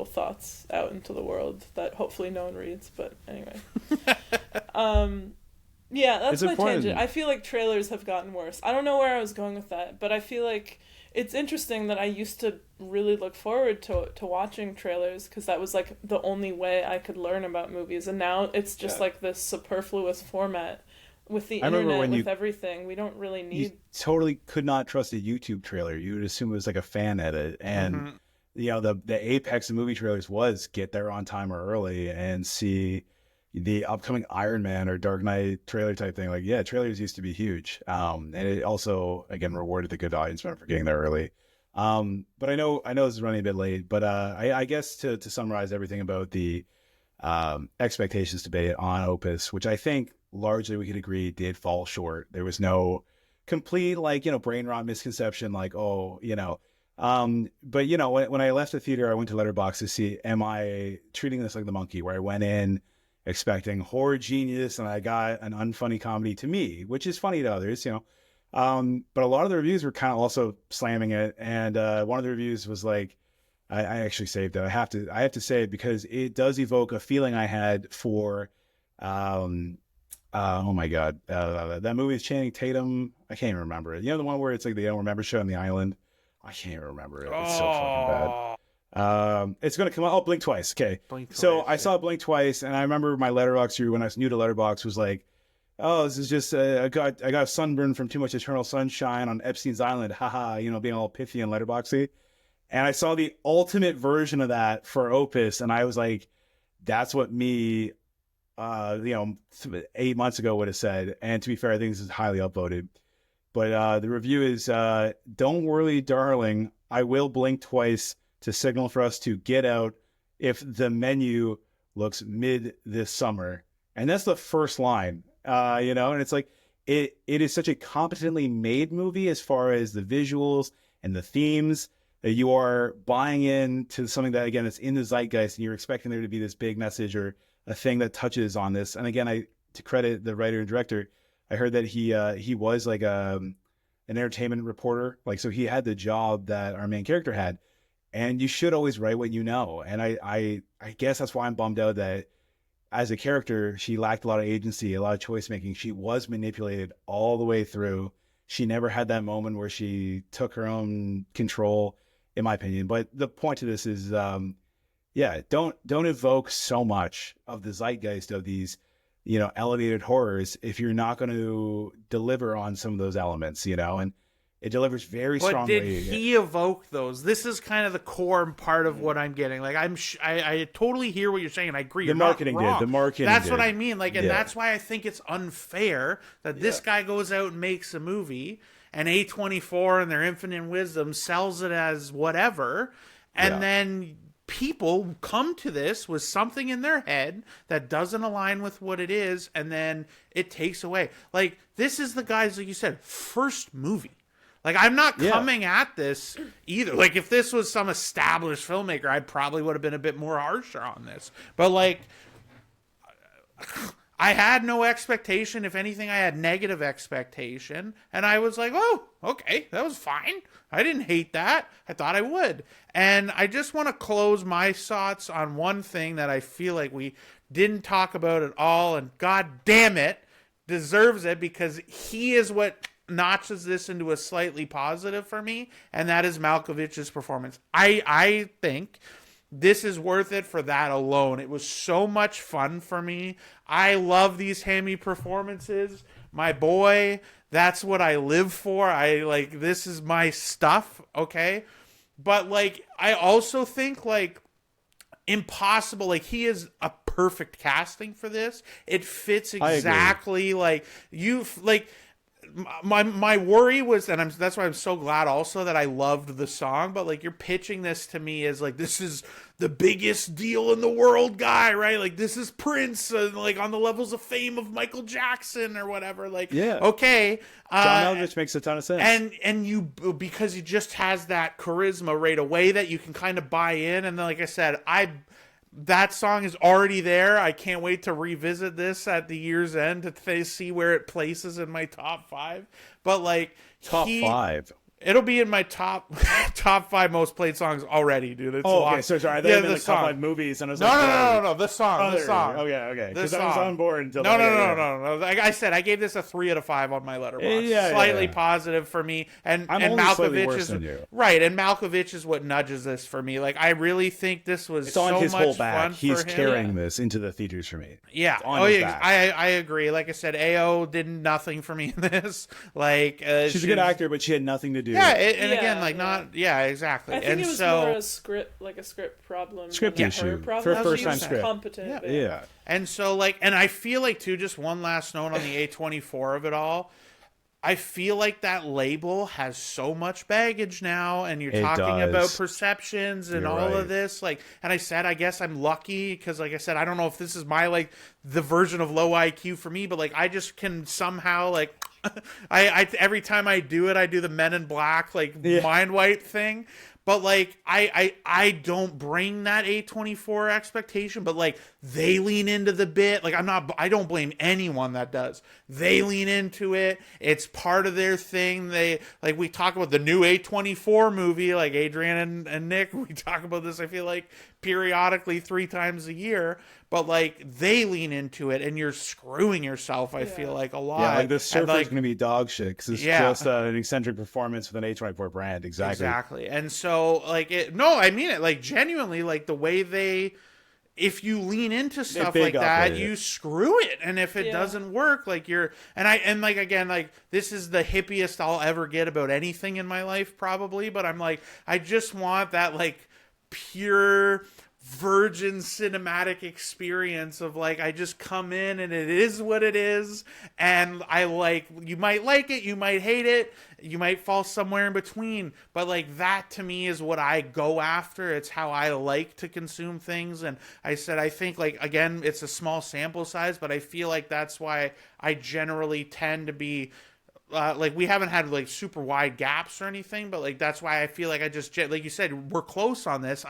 thoughts out into the world that hopefully no one reads, but anyway. Yeah, that's It's my important. tangent. I feel like trailers have gotten worse. I don't know where I was going with that, but I feel like it's interesting that I used to really look forward to watching trailers because that was like the only way I could learn about movies, and now it's just like this superfluous format with the internet, with everything. We don't really need. You totally could not trust a YouTube trailer. You would assume it was like a fan edit, and the apex of movie trailers was get there on time or early and see the upcoming Iron Man or Dark Knight trailer type thing. Like, yeah, trailers used to be huge. And it also, again, rewarded the good audience member for getting there early. But I know this is running a bit late, but I guess to summarize everything about the expectations debate on Opus, which I think largely we could agree did fall short. There was no complete brain rot misconception like, but when I left the theater, I went to Letterboxd to see, am I treating this like The Monkey, where I went in expecting horror genius and I got an unfunny comedy to me, which is funny to others, but a lot of the reviews were kind of also slamming it. And one of the reviews was like, I actually saved it. I have to say it because it does evoke a feeling I had for, oh my God, that movie is Channing Tatum. I can't even remember it. The one where it's like they don't remember show on the island. I can't even remember it. It's so fucking bad. It's gonna come out. Oh, Blink Twice. Okay. So I saw Blink Twice, and I remember my letterbox review when I was new to Letterbox was like, "Oh, this is just I got sunburned from too much eternal sunshine on Epstein's Island." Haha, being all pithy and letterboxy. And I saw the ultimate version of that for Opus, and I was like, "That's what me, 8 months ago would have said." And to be fair, I think this is highly upvoted. But the review is, "Don't worry, darling. I will blink twice to signal for us to get out if the menu looks mid this summer." And that's the first line, and it's like, it is such a competently made movie as far as the visuals and the themes that you are buying into something that, again, it's in the zeitgeist and you're expecting there to be this big message or a thing that touches on this. And again, to credit the writer and director, I heard that he was like an entertainment reporter, like, so he had the job that our main character had, and you should always write what you know. And I guess that's why I'm bummed out that as a character, she lacked a lot of agency, a lot of choice making. She was manipulated all the way through. She never had that moment where she took her own control, in my opinion. But the point to this is, don't evoke so much of the zeitgeist of these, elevated horrors if you're not going to deliver on some of those elements, and it delivers very strongly. But did he evoke those? This is kind of the core part of what I'm getting. Like, I totally hear what you're saying, and I agree. The marketing did. The marketing That's did. what I mean. Like, and that's why I think it's unfair that this guy goes out and makes a movie, and A24 and their infinite wisdom sells it as whatever, and then people come to this with something in their head that doesn't align with what it is, and then it takes away. Like, this is the guy's, like you said, first movie. Like, I'm not coming at this either. Like, if this was some established filmmaker, I probably would have been a bit more harsher on this. But, like, I had no expectation. If anything, I had negative expectation. And I was like, oh, okay, that was fine. I didn't hate that. I thought I would. And I just want to close my thoughts on one thing that I feel like we didn't talk about at all. And God damn it, deserves it, because he is what notches this into a slightly positive for me, and that is Malkovich's performance. I think this is worth it for that alone. It was so much fun for me. I love these hammy performances. My boy, that's what I live for. This is my stuff, okay? But, like, I also think, like, impossible, like, he is a perfect casting for this. It fits exactly, like, my worry was, and that's why I'm so glad also that I loved the song, but, like, you're pitching this to me as, like, this is the biggest deal in the world guy, right? Like, this is Prince, like, on the levels of fame of Michael Jackson or whatever. Like, okay. John Malkovich makes a ton of sense. And you, because he just has that charisma right away that you can kind of buy in. And then, like I said, that song is already there. I can't wait to revisit this at the year's end to see where it places in my top 5. But, like, top 5. It'll be in my top 5 most played songs already, dude. It's okay. So sorry, I thought the top 5 movies, and I was no. The song. Okay. Because I was on board until no. Like I said, I gave this a 3 out of 5 on my letterbox. Slightly positive for me, and Malkovich is right. And Malkovich is what nudges this for me. Like, I really think this was it's on his much whole back. Fun He's for him. carrying this into the theaters for me. Yeah. I agree. Like I said, AO did nothing for me in this. Like, she's a good actor, but she had nothing to do. Yeah, again, like, not. Yeah, exactly. I think it was more a script problem. Script issue. For a first time script. Competent. Yeah. And so, like, and I feel like, too, just one last note on the A24 of it all. I feel like that label has so much baggage now, and you're talking about perceptions and all of this. Like, and I guess I'm lucky because, like I said, I don't know if this is my, like, the version of low IQ for me, but, like, I just can somehow, like, I every time I do it, I do the Men in Black, like, mind wipe thing. But, like, I don't bring that A24 expectation, but, like, they lean into the bit. Like, I don't blame anyone that does. They lean into it. It's part of their thing. Like, we talk about the new A24 movie, like Adrian and Nick, we talk about this, I feel like, periodically 3 times a year, but like they lean into it and you're screwing yourself, I feel like a lot. Yeah, like the surfer's like, going to be dog shit because it's just an eccentric performance with an A24 brand. Exactly. And so like I mean it, like genuinely, like the way if you lean into stuff like that, you screw it. And if it doesn't work, like and like, again, like this is the hippiest I'll ever get about anything in my life probably, but I'm like, I just want that like pure virgin cinematic experience of like, I just come in and it is what it is, and I like, you might like it, you might hate it, you might fall somewhere in between, but like that to me is what I go after. It's how I like to consume things. And I think like, again, it's a small sample size, but I feel like that's why I generally tend to be like, we haven't had like super wide gaps or anything, but like that's why I feel like I just, like you said, we're close on this.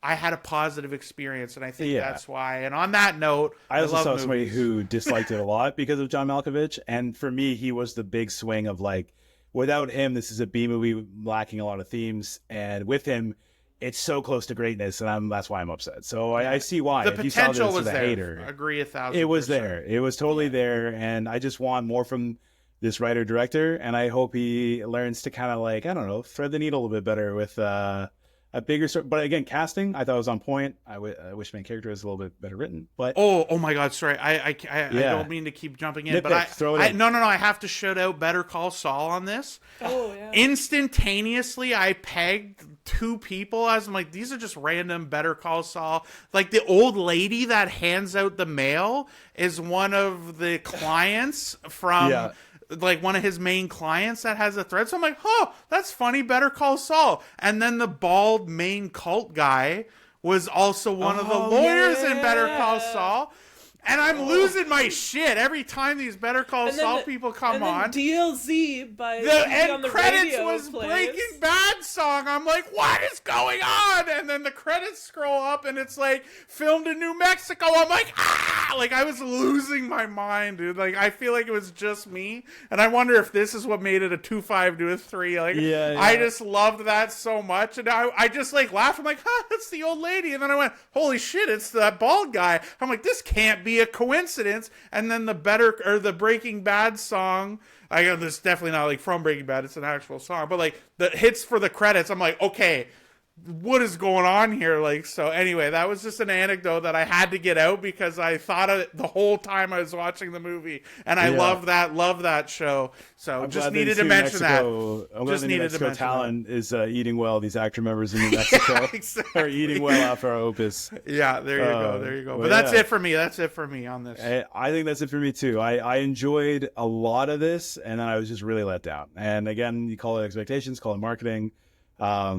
I had a positive experience, and I think that's why. And on that note, I also saw somebody who disliked it a lot because of John Malkovich, and for me, he was the big swing of like, without him, this is a B movie lacking a lot of themes, and with him, it's so close to greatness, and that's why I'm upset. So I see why. The potential was there. Hater, agree 1,000%. It was there. It was totally there, and I just want more from this writer director, and I hope he learns to kind of like, I don't know, thread the needle a little bit better with a bigger story. But again, casting, I thought was on point. I wish main character was a little bit better written. But oh my God, sorry, I don't mean to keep jumping in, but I have to shout out Better Call Saul on this. Oh yeah. Instantaneously, I pegged 2 people as I'm like, these are just random Better Call Saul. Like the old lady that hands out the mail is one of the clients from. Like one of his main clients that has a thread. So I'm like, that's funny. Better Call Saul. And then the bald main cult guy was also one of the lawyers in Better Call Saul. And I'm losing my shit every time these Better Call Saul people come on. DLZ by the end credits was Breaking Bad song. I'm like, what is going on? And then the credits scroll up and it's like filmed in New Mexico. I'm like, like I was losing my mind, dude. Like I feel like it was just me, and I wonder if this is what made it a 2.5 to a 3. Like I just loved that so much, and I just like laughed. I'm like, that's the old lady, and then I went, holy shit, it's that bald guy. I'm like, this can't be a coincidence. And then the Breaking Bad song, I know this is definitely not like from Breaking Bad, it's an actual song, but like the hits for the credits, I'm like, okay, what is going on here? Like, so anyway, that was just an anecdote that I had to get out because I thought of it the whole time I was watching the movie, and I love that show. So just needed to mention that. I'm glad the New Mexico talent is eating well. These actor members in New Mexico are eating well after our Opus. Yeah, there you go. But that's it for me. That's it for me on this. I think that's it for me too. I enjoyed a lot of this, and then I was just really let down. And again, you call it expectations, call it marketing. I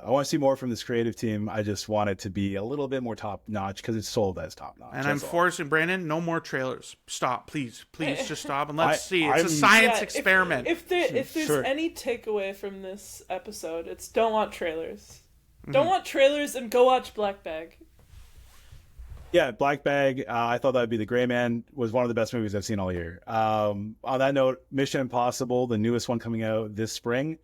want to see more from this creative team. I just want it to be a little bit more top notch because it's sold as top notch. And I'm forcing Brandon, no more trailers. Stop, please just stop and let's see. It's a science experiment. If there's any takeaway from this episode, it's don't want trailers. Don't want trailers, and go watch Black Bag. Yeah, Black Bag. I thought that would be The Gray Man. Was one of the best movies I've seen all year. On that note, Mission Impossible, the newest one coming out this spring.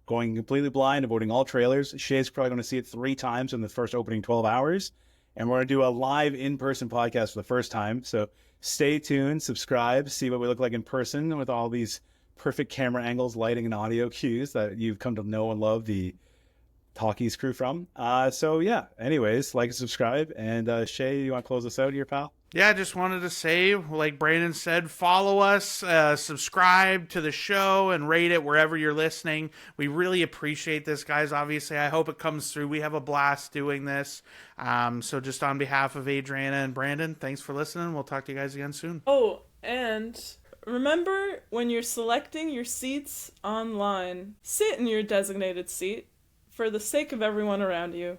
Going completely blind, avoiding all trailers. Shay's probably going to see it 3 times in the first opening 12 hours. And we're going to do a live in-person podcast for the first time. So stay tuned, subscribe, see what we look like in person with all these perfect camera angles, lighting, and audio cues that you've come to know and love the Talkies crew from. Anyways, like and subscribe. And Shay, you want to close us out here, pal? Yeah, I just wanted to say, like Brandon said, follow us, subscribe to the show, and rate it wherever you're listening. We really appreciate this, guys. Obviously, I hope it comes through. We have a blast doing this. So just on behalf of Adriana and Brandon, thanks for listening. We'll talk to you guys again soon. Oh, and remember, when you're selecting your seats online, sit in your designated seat for the sake of everyone around you.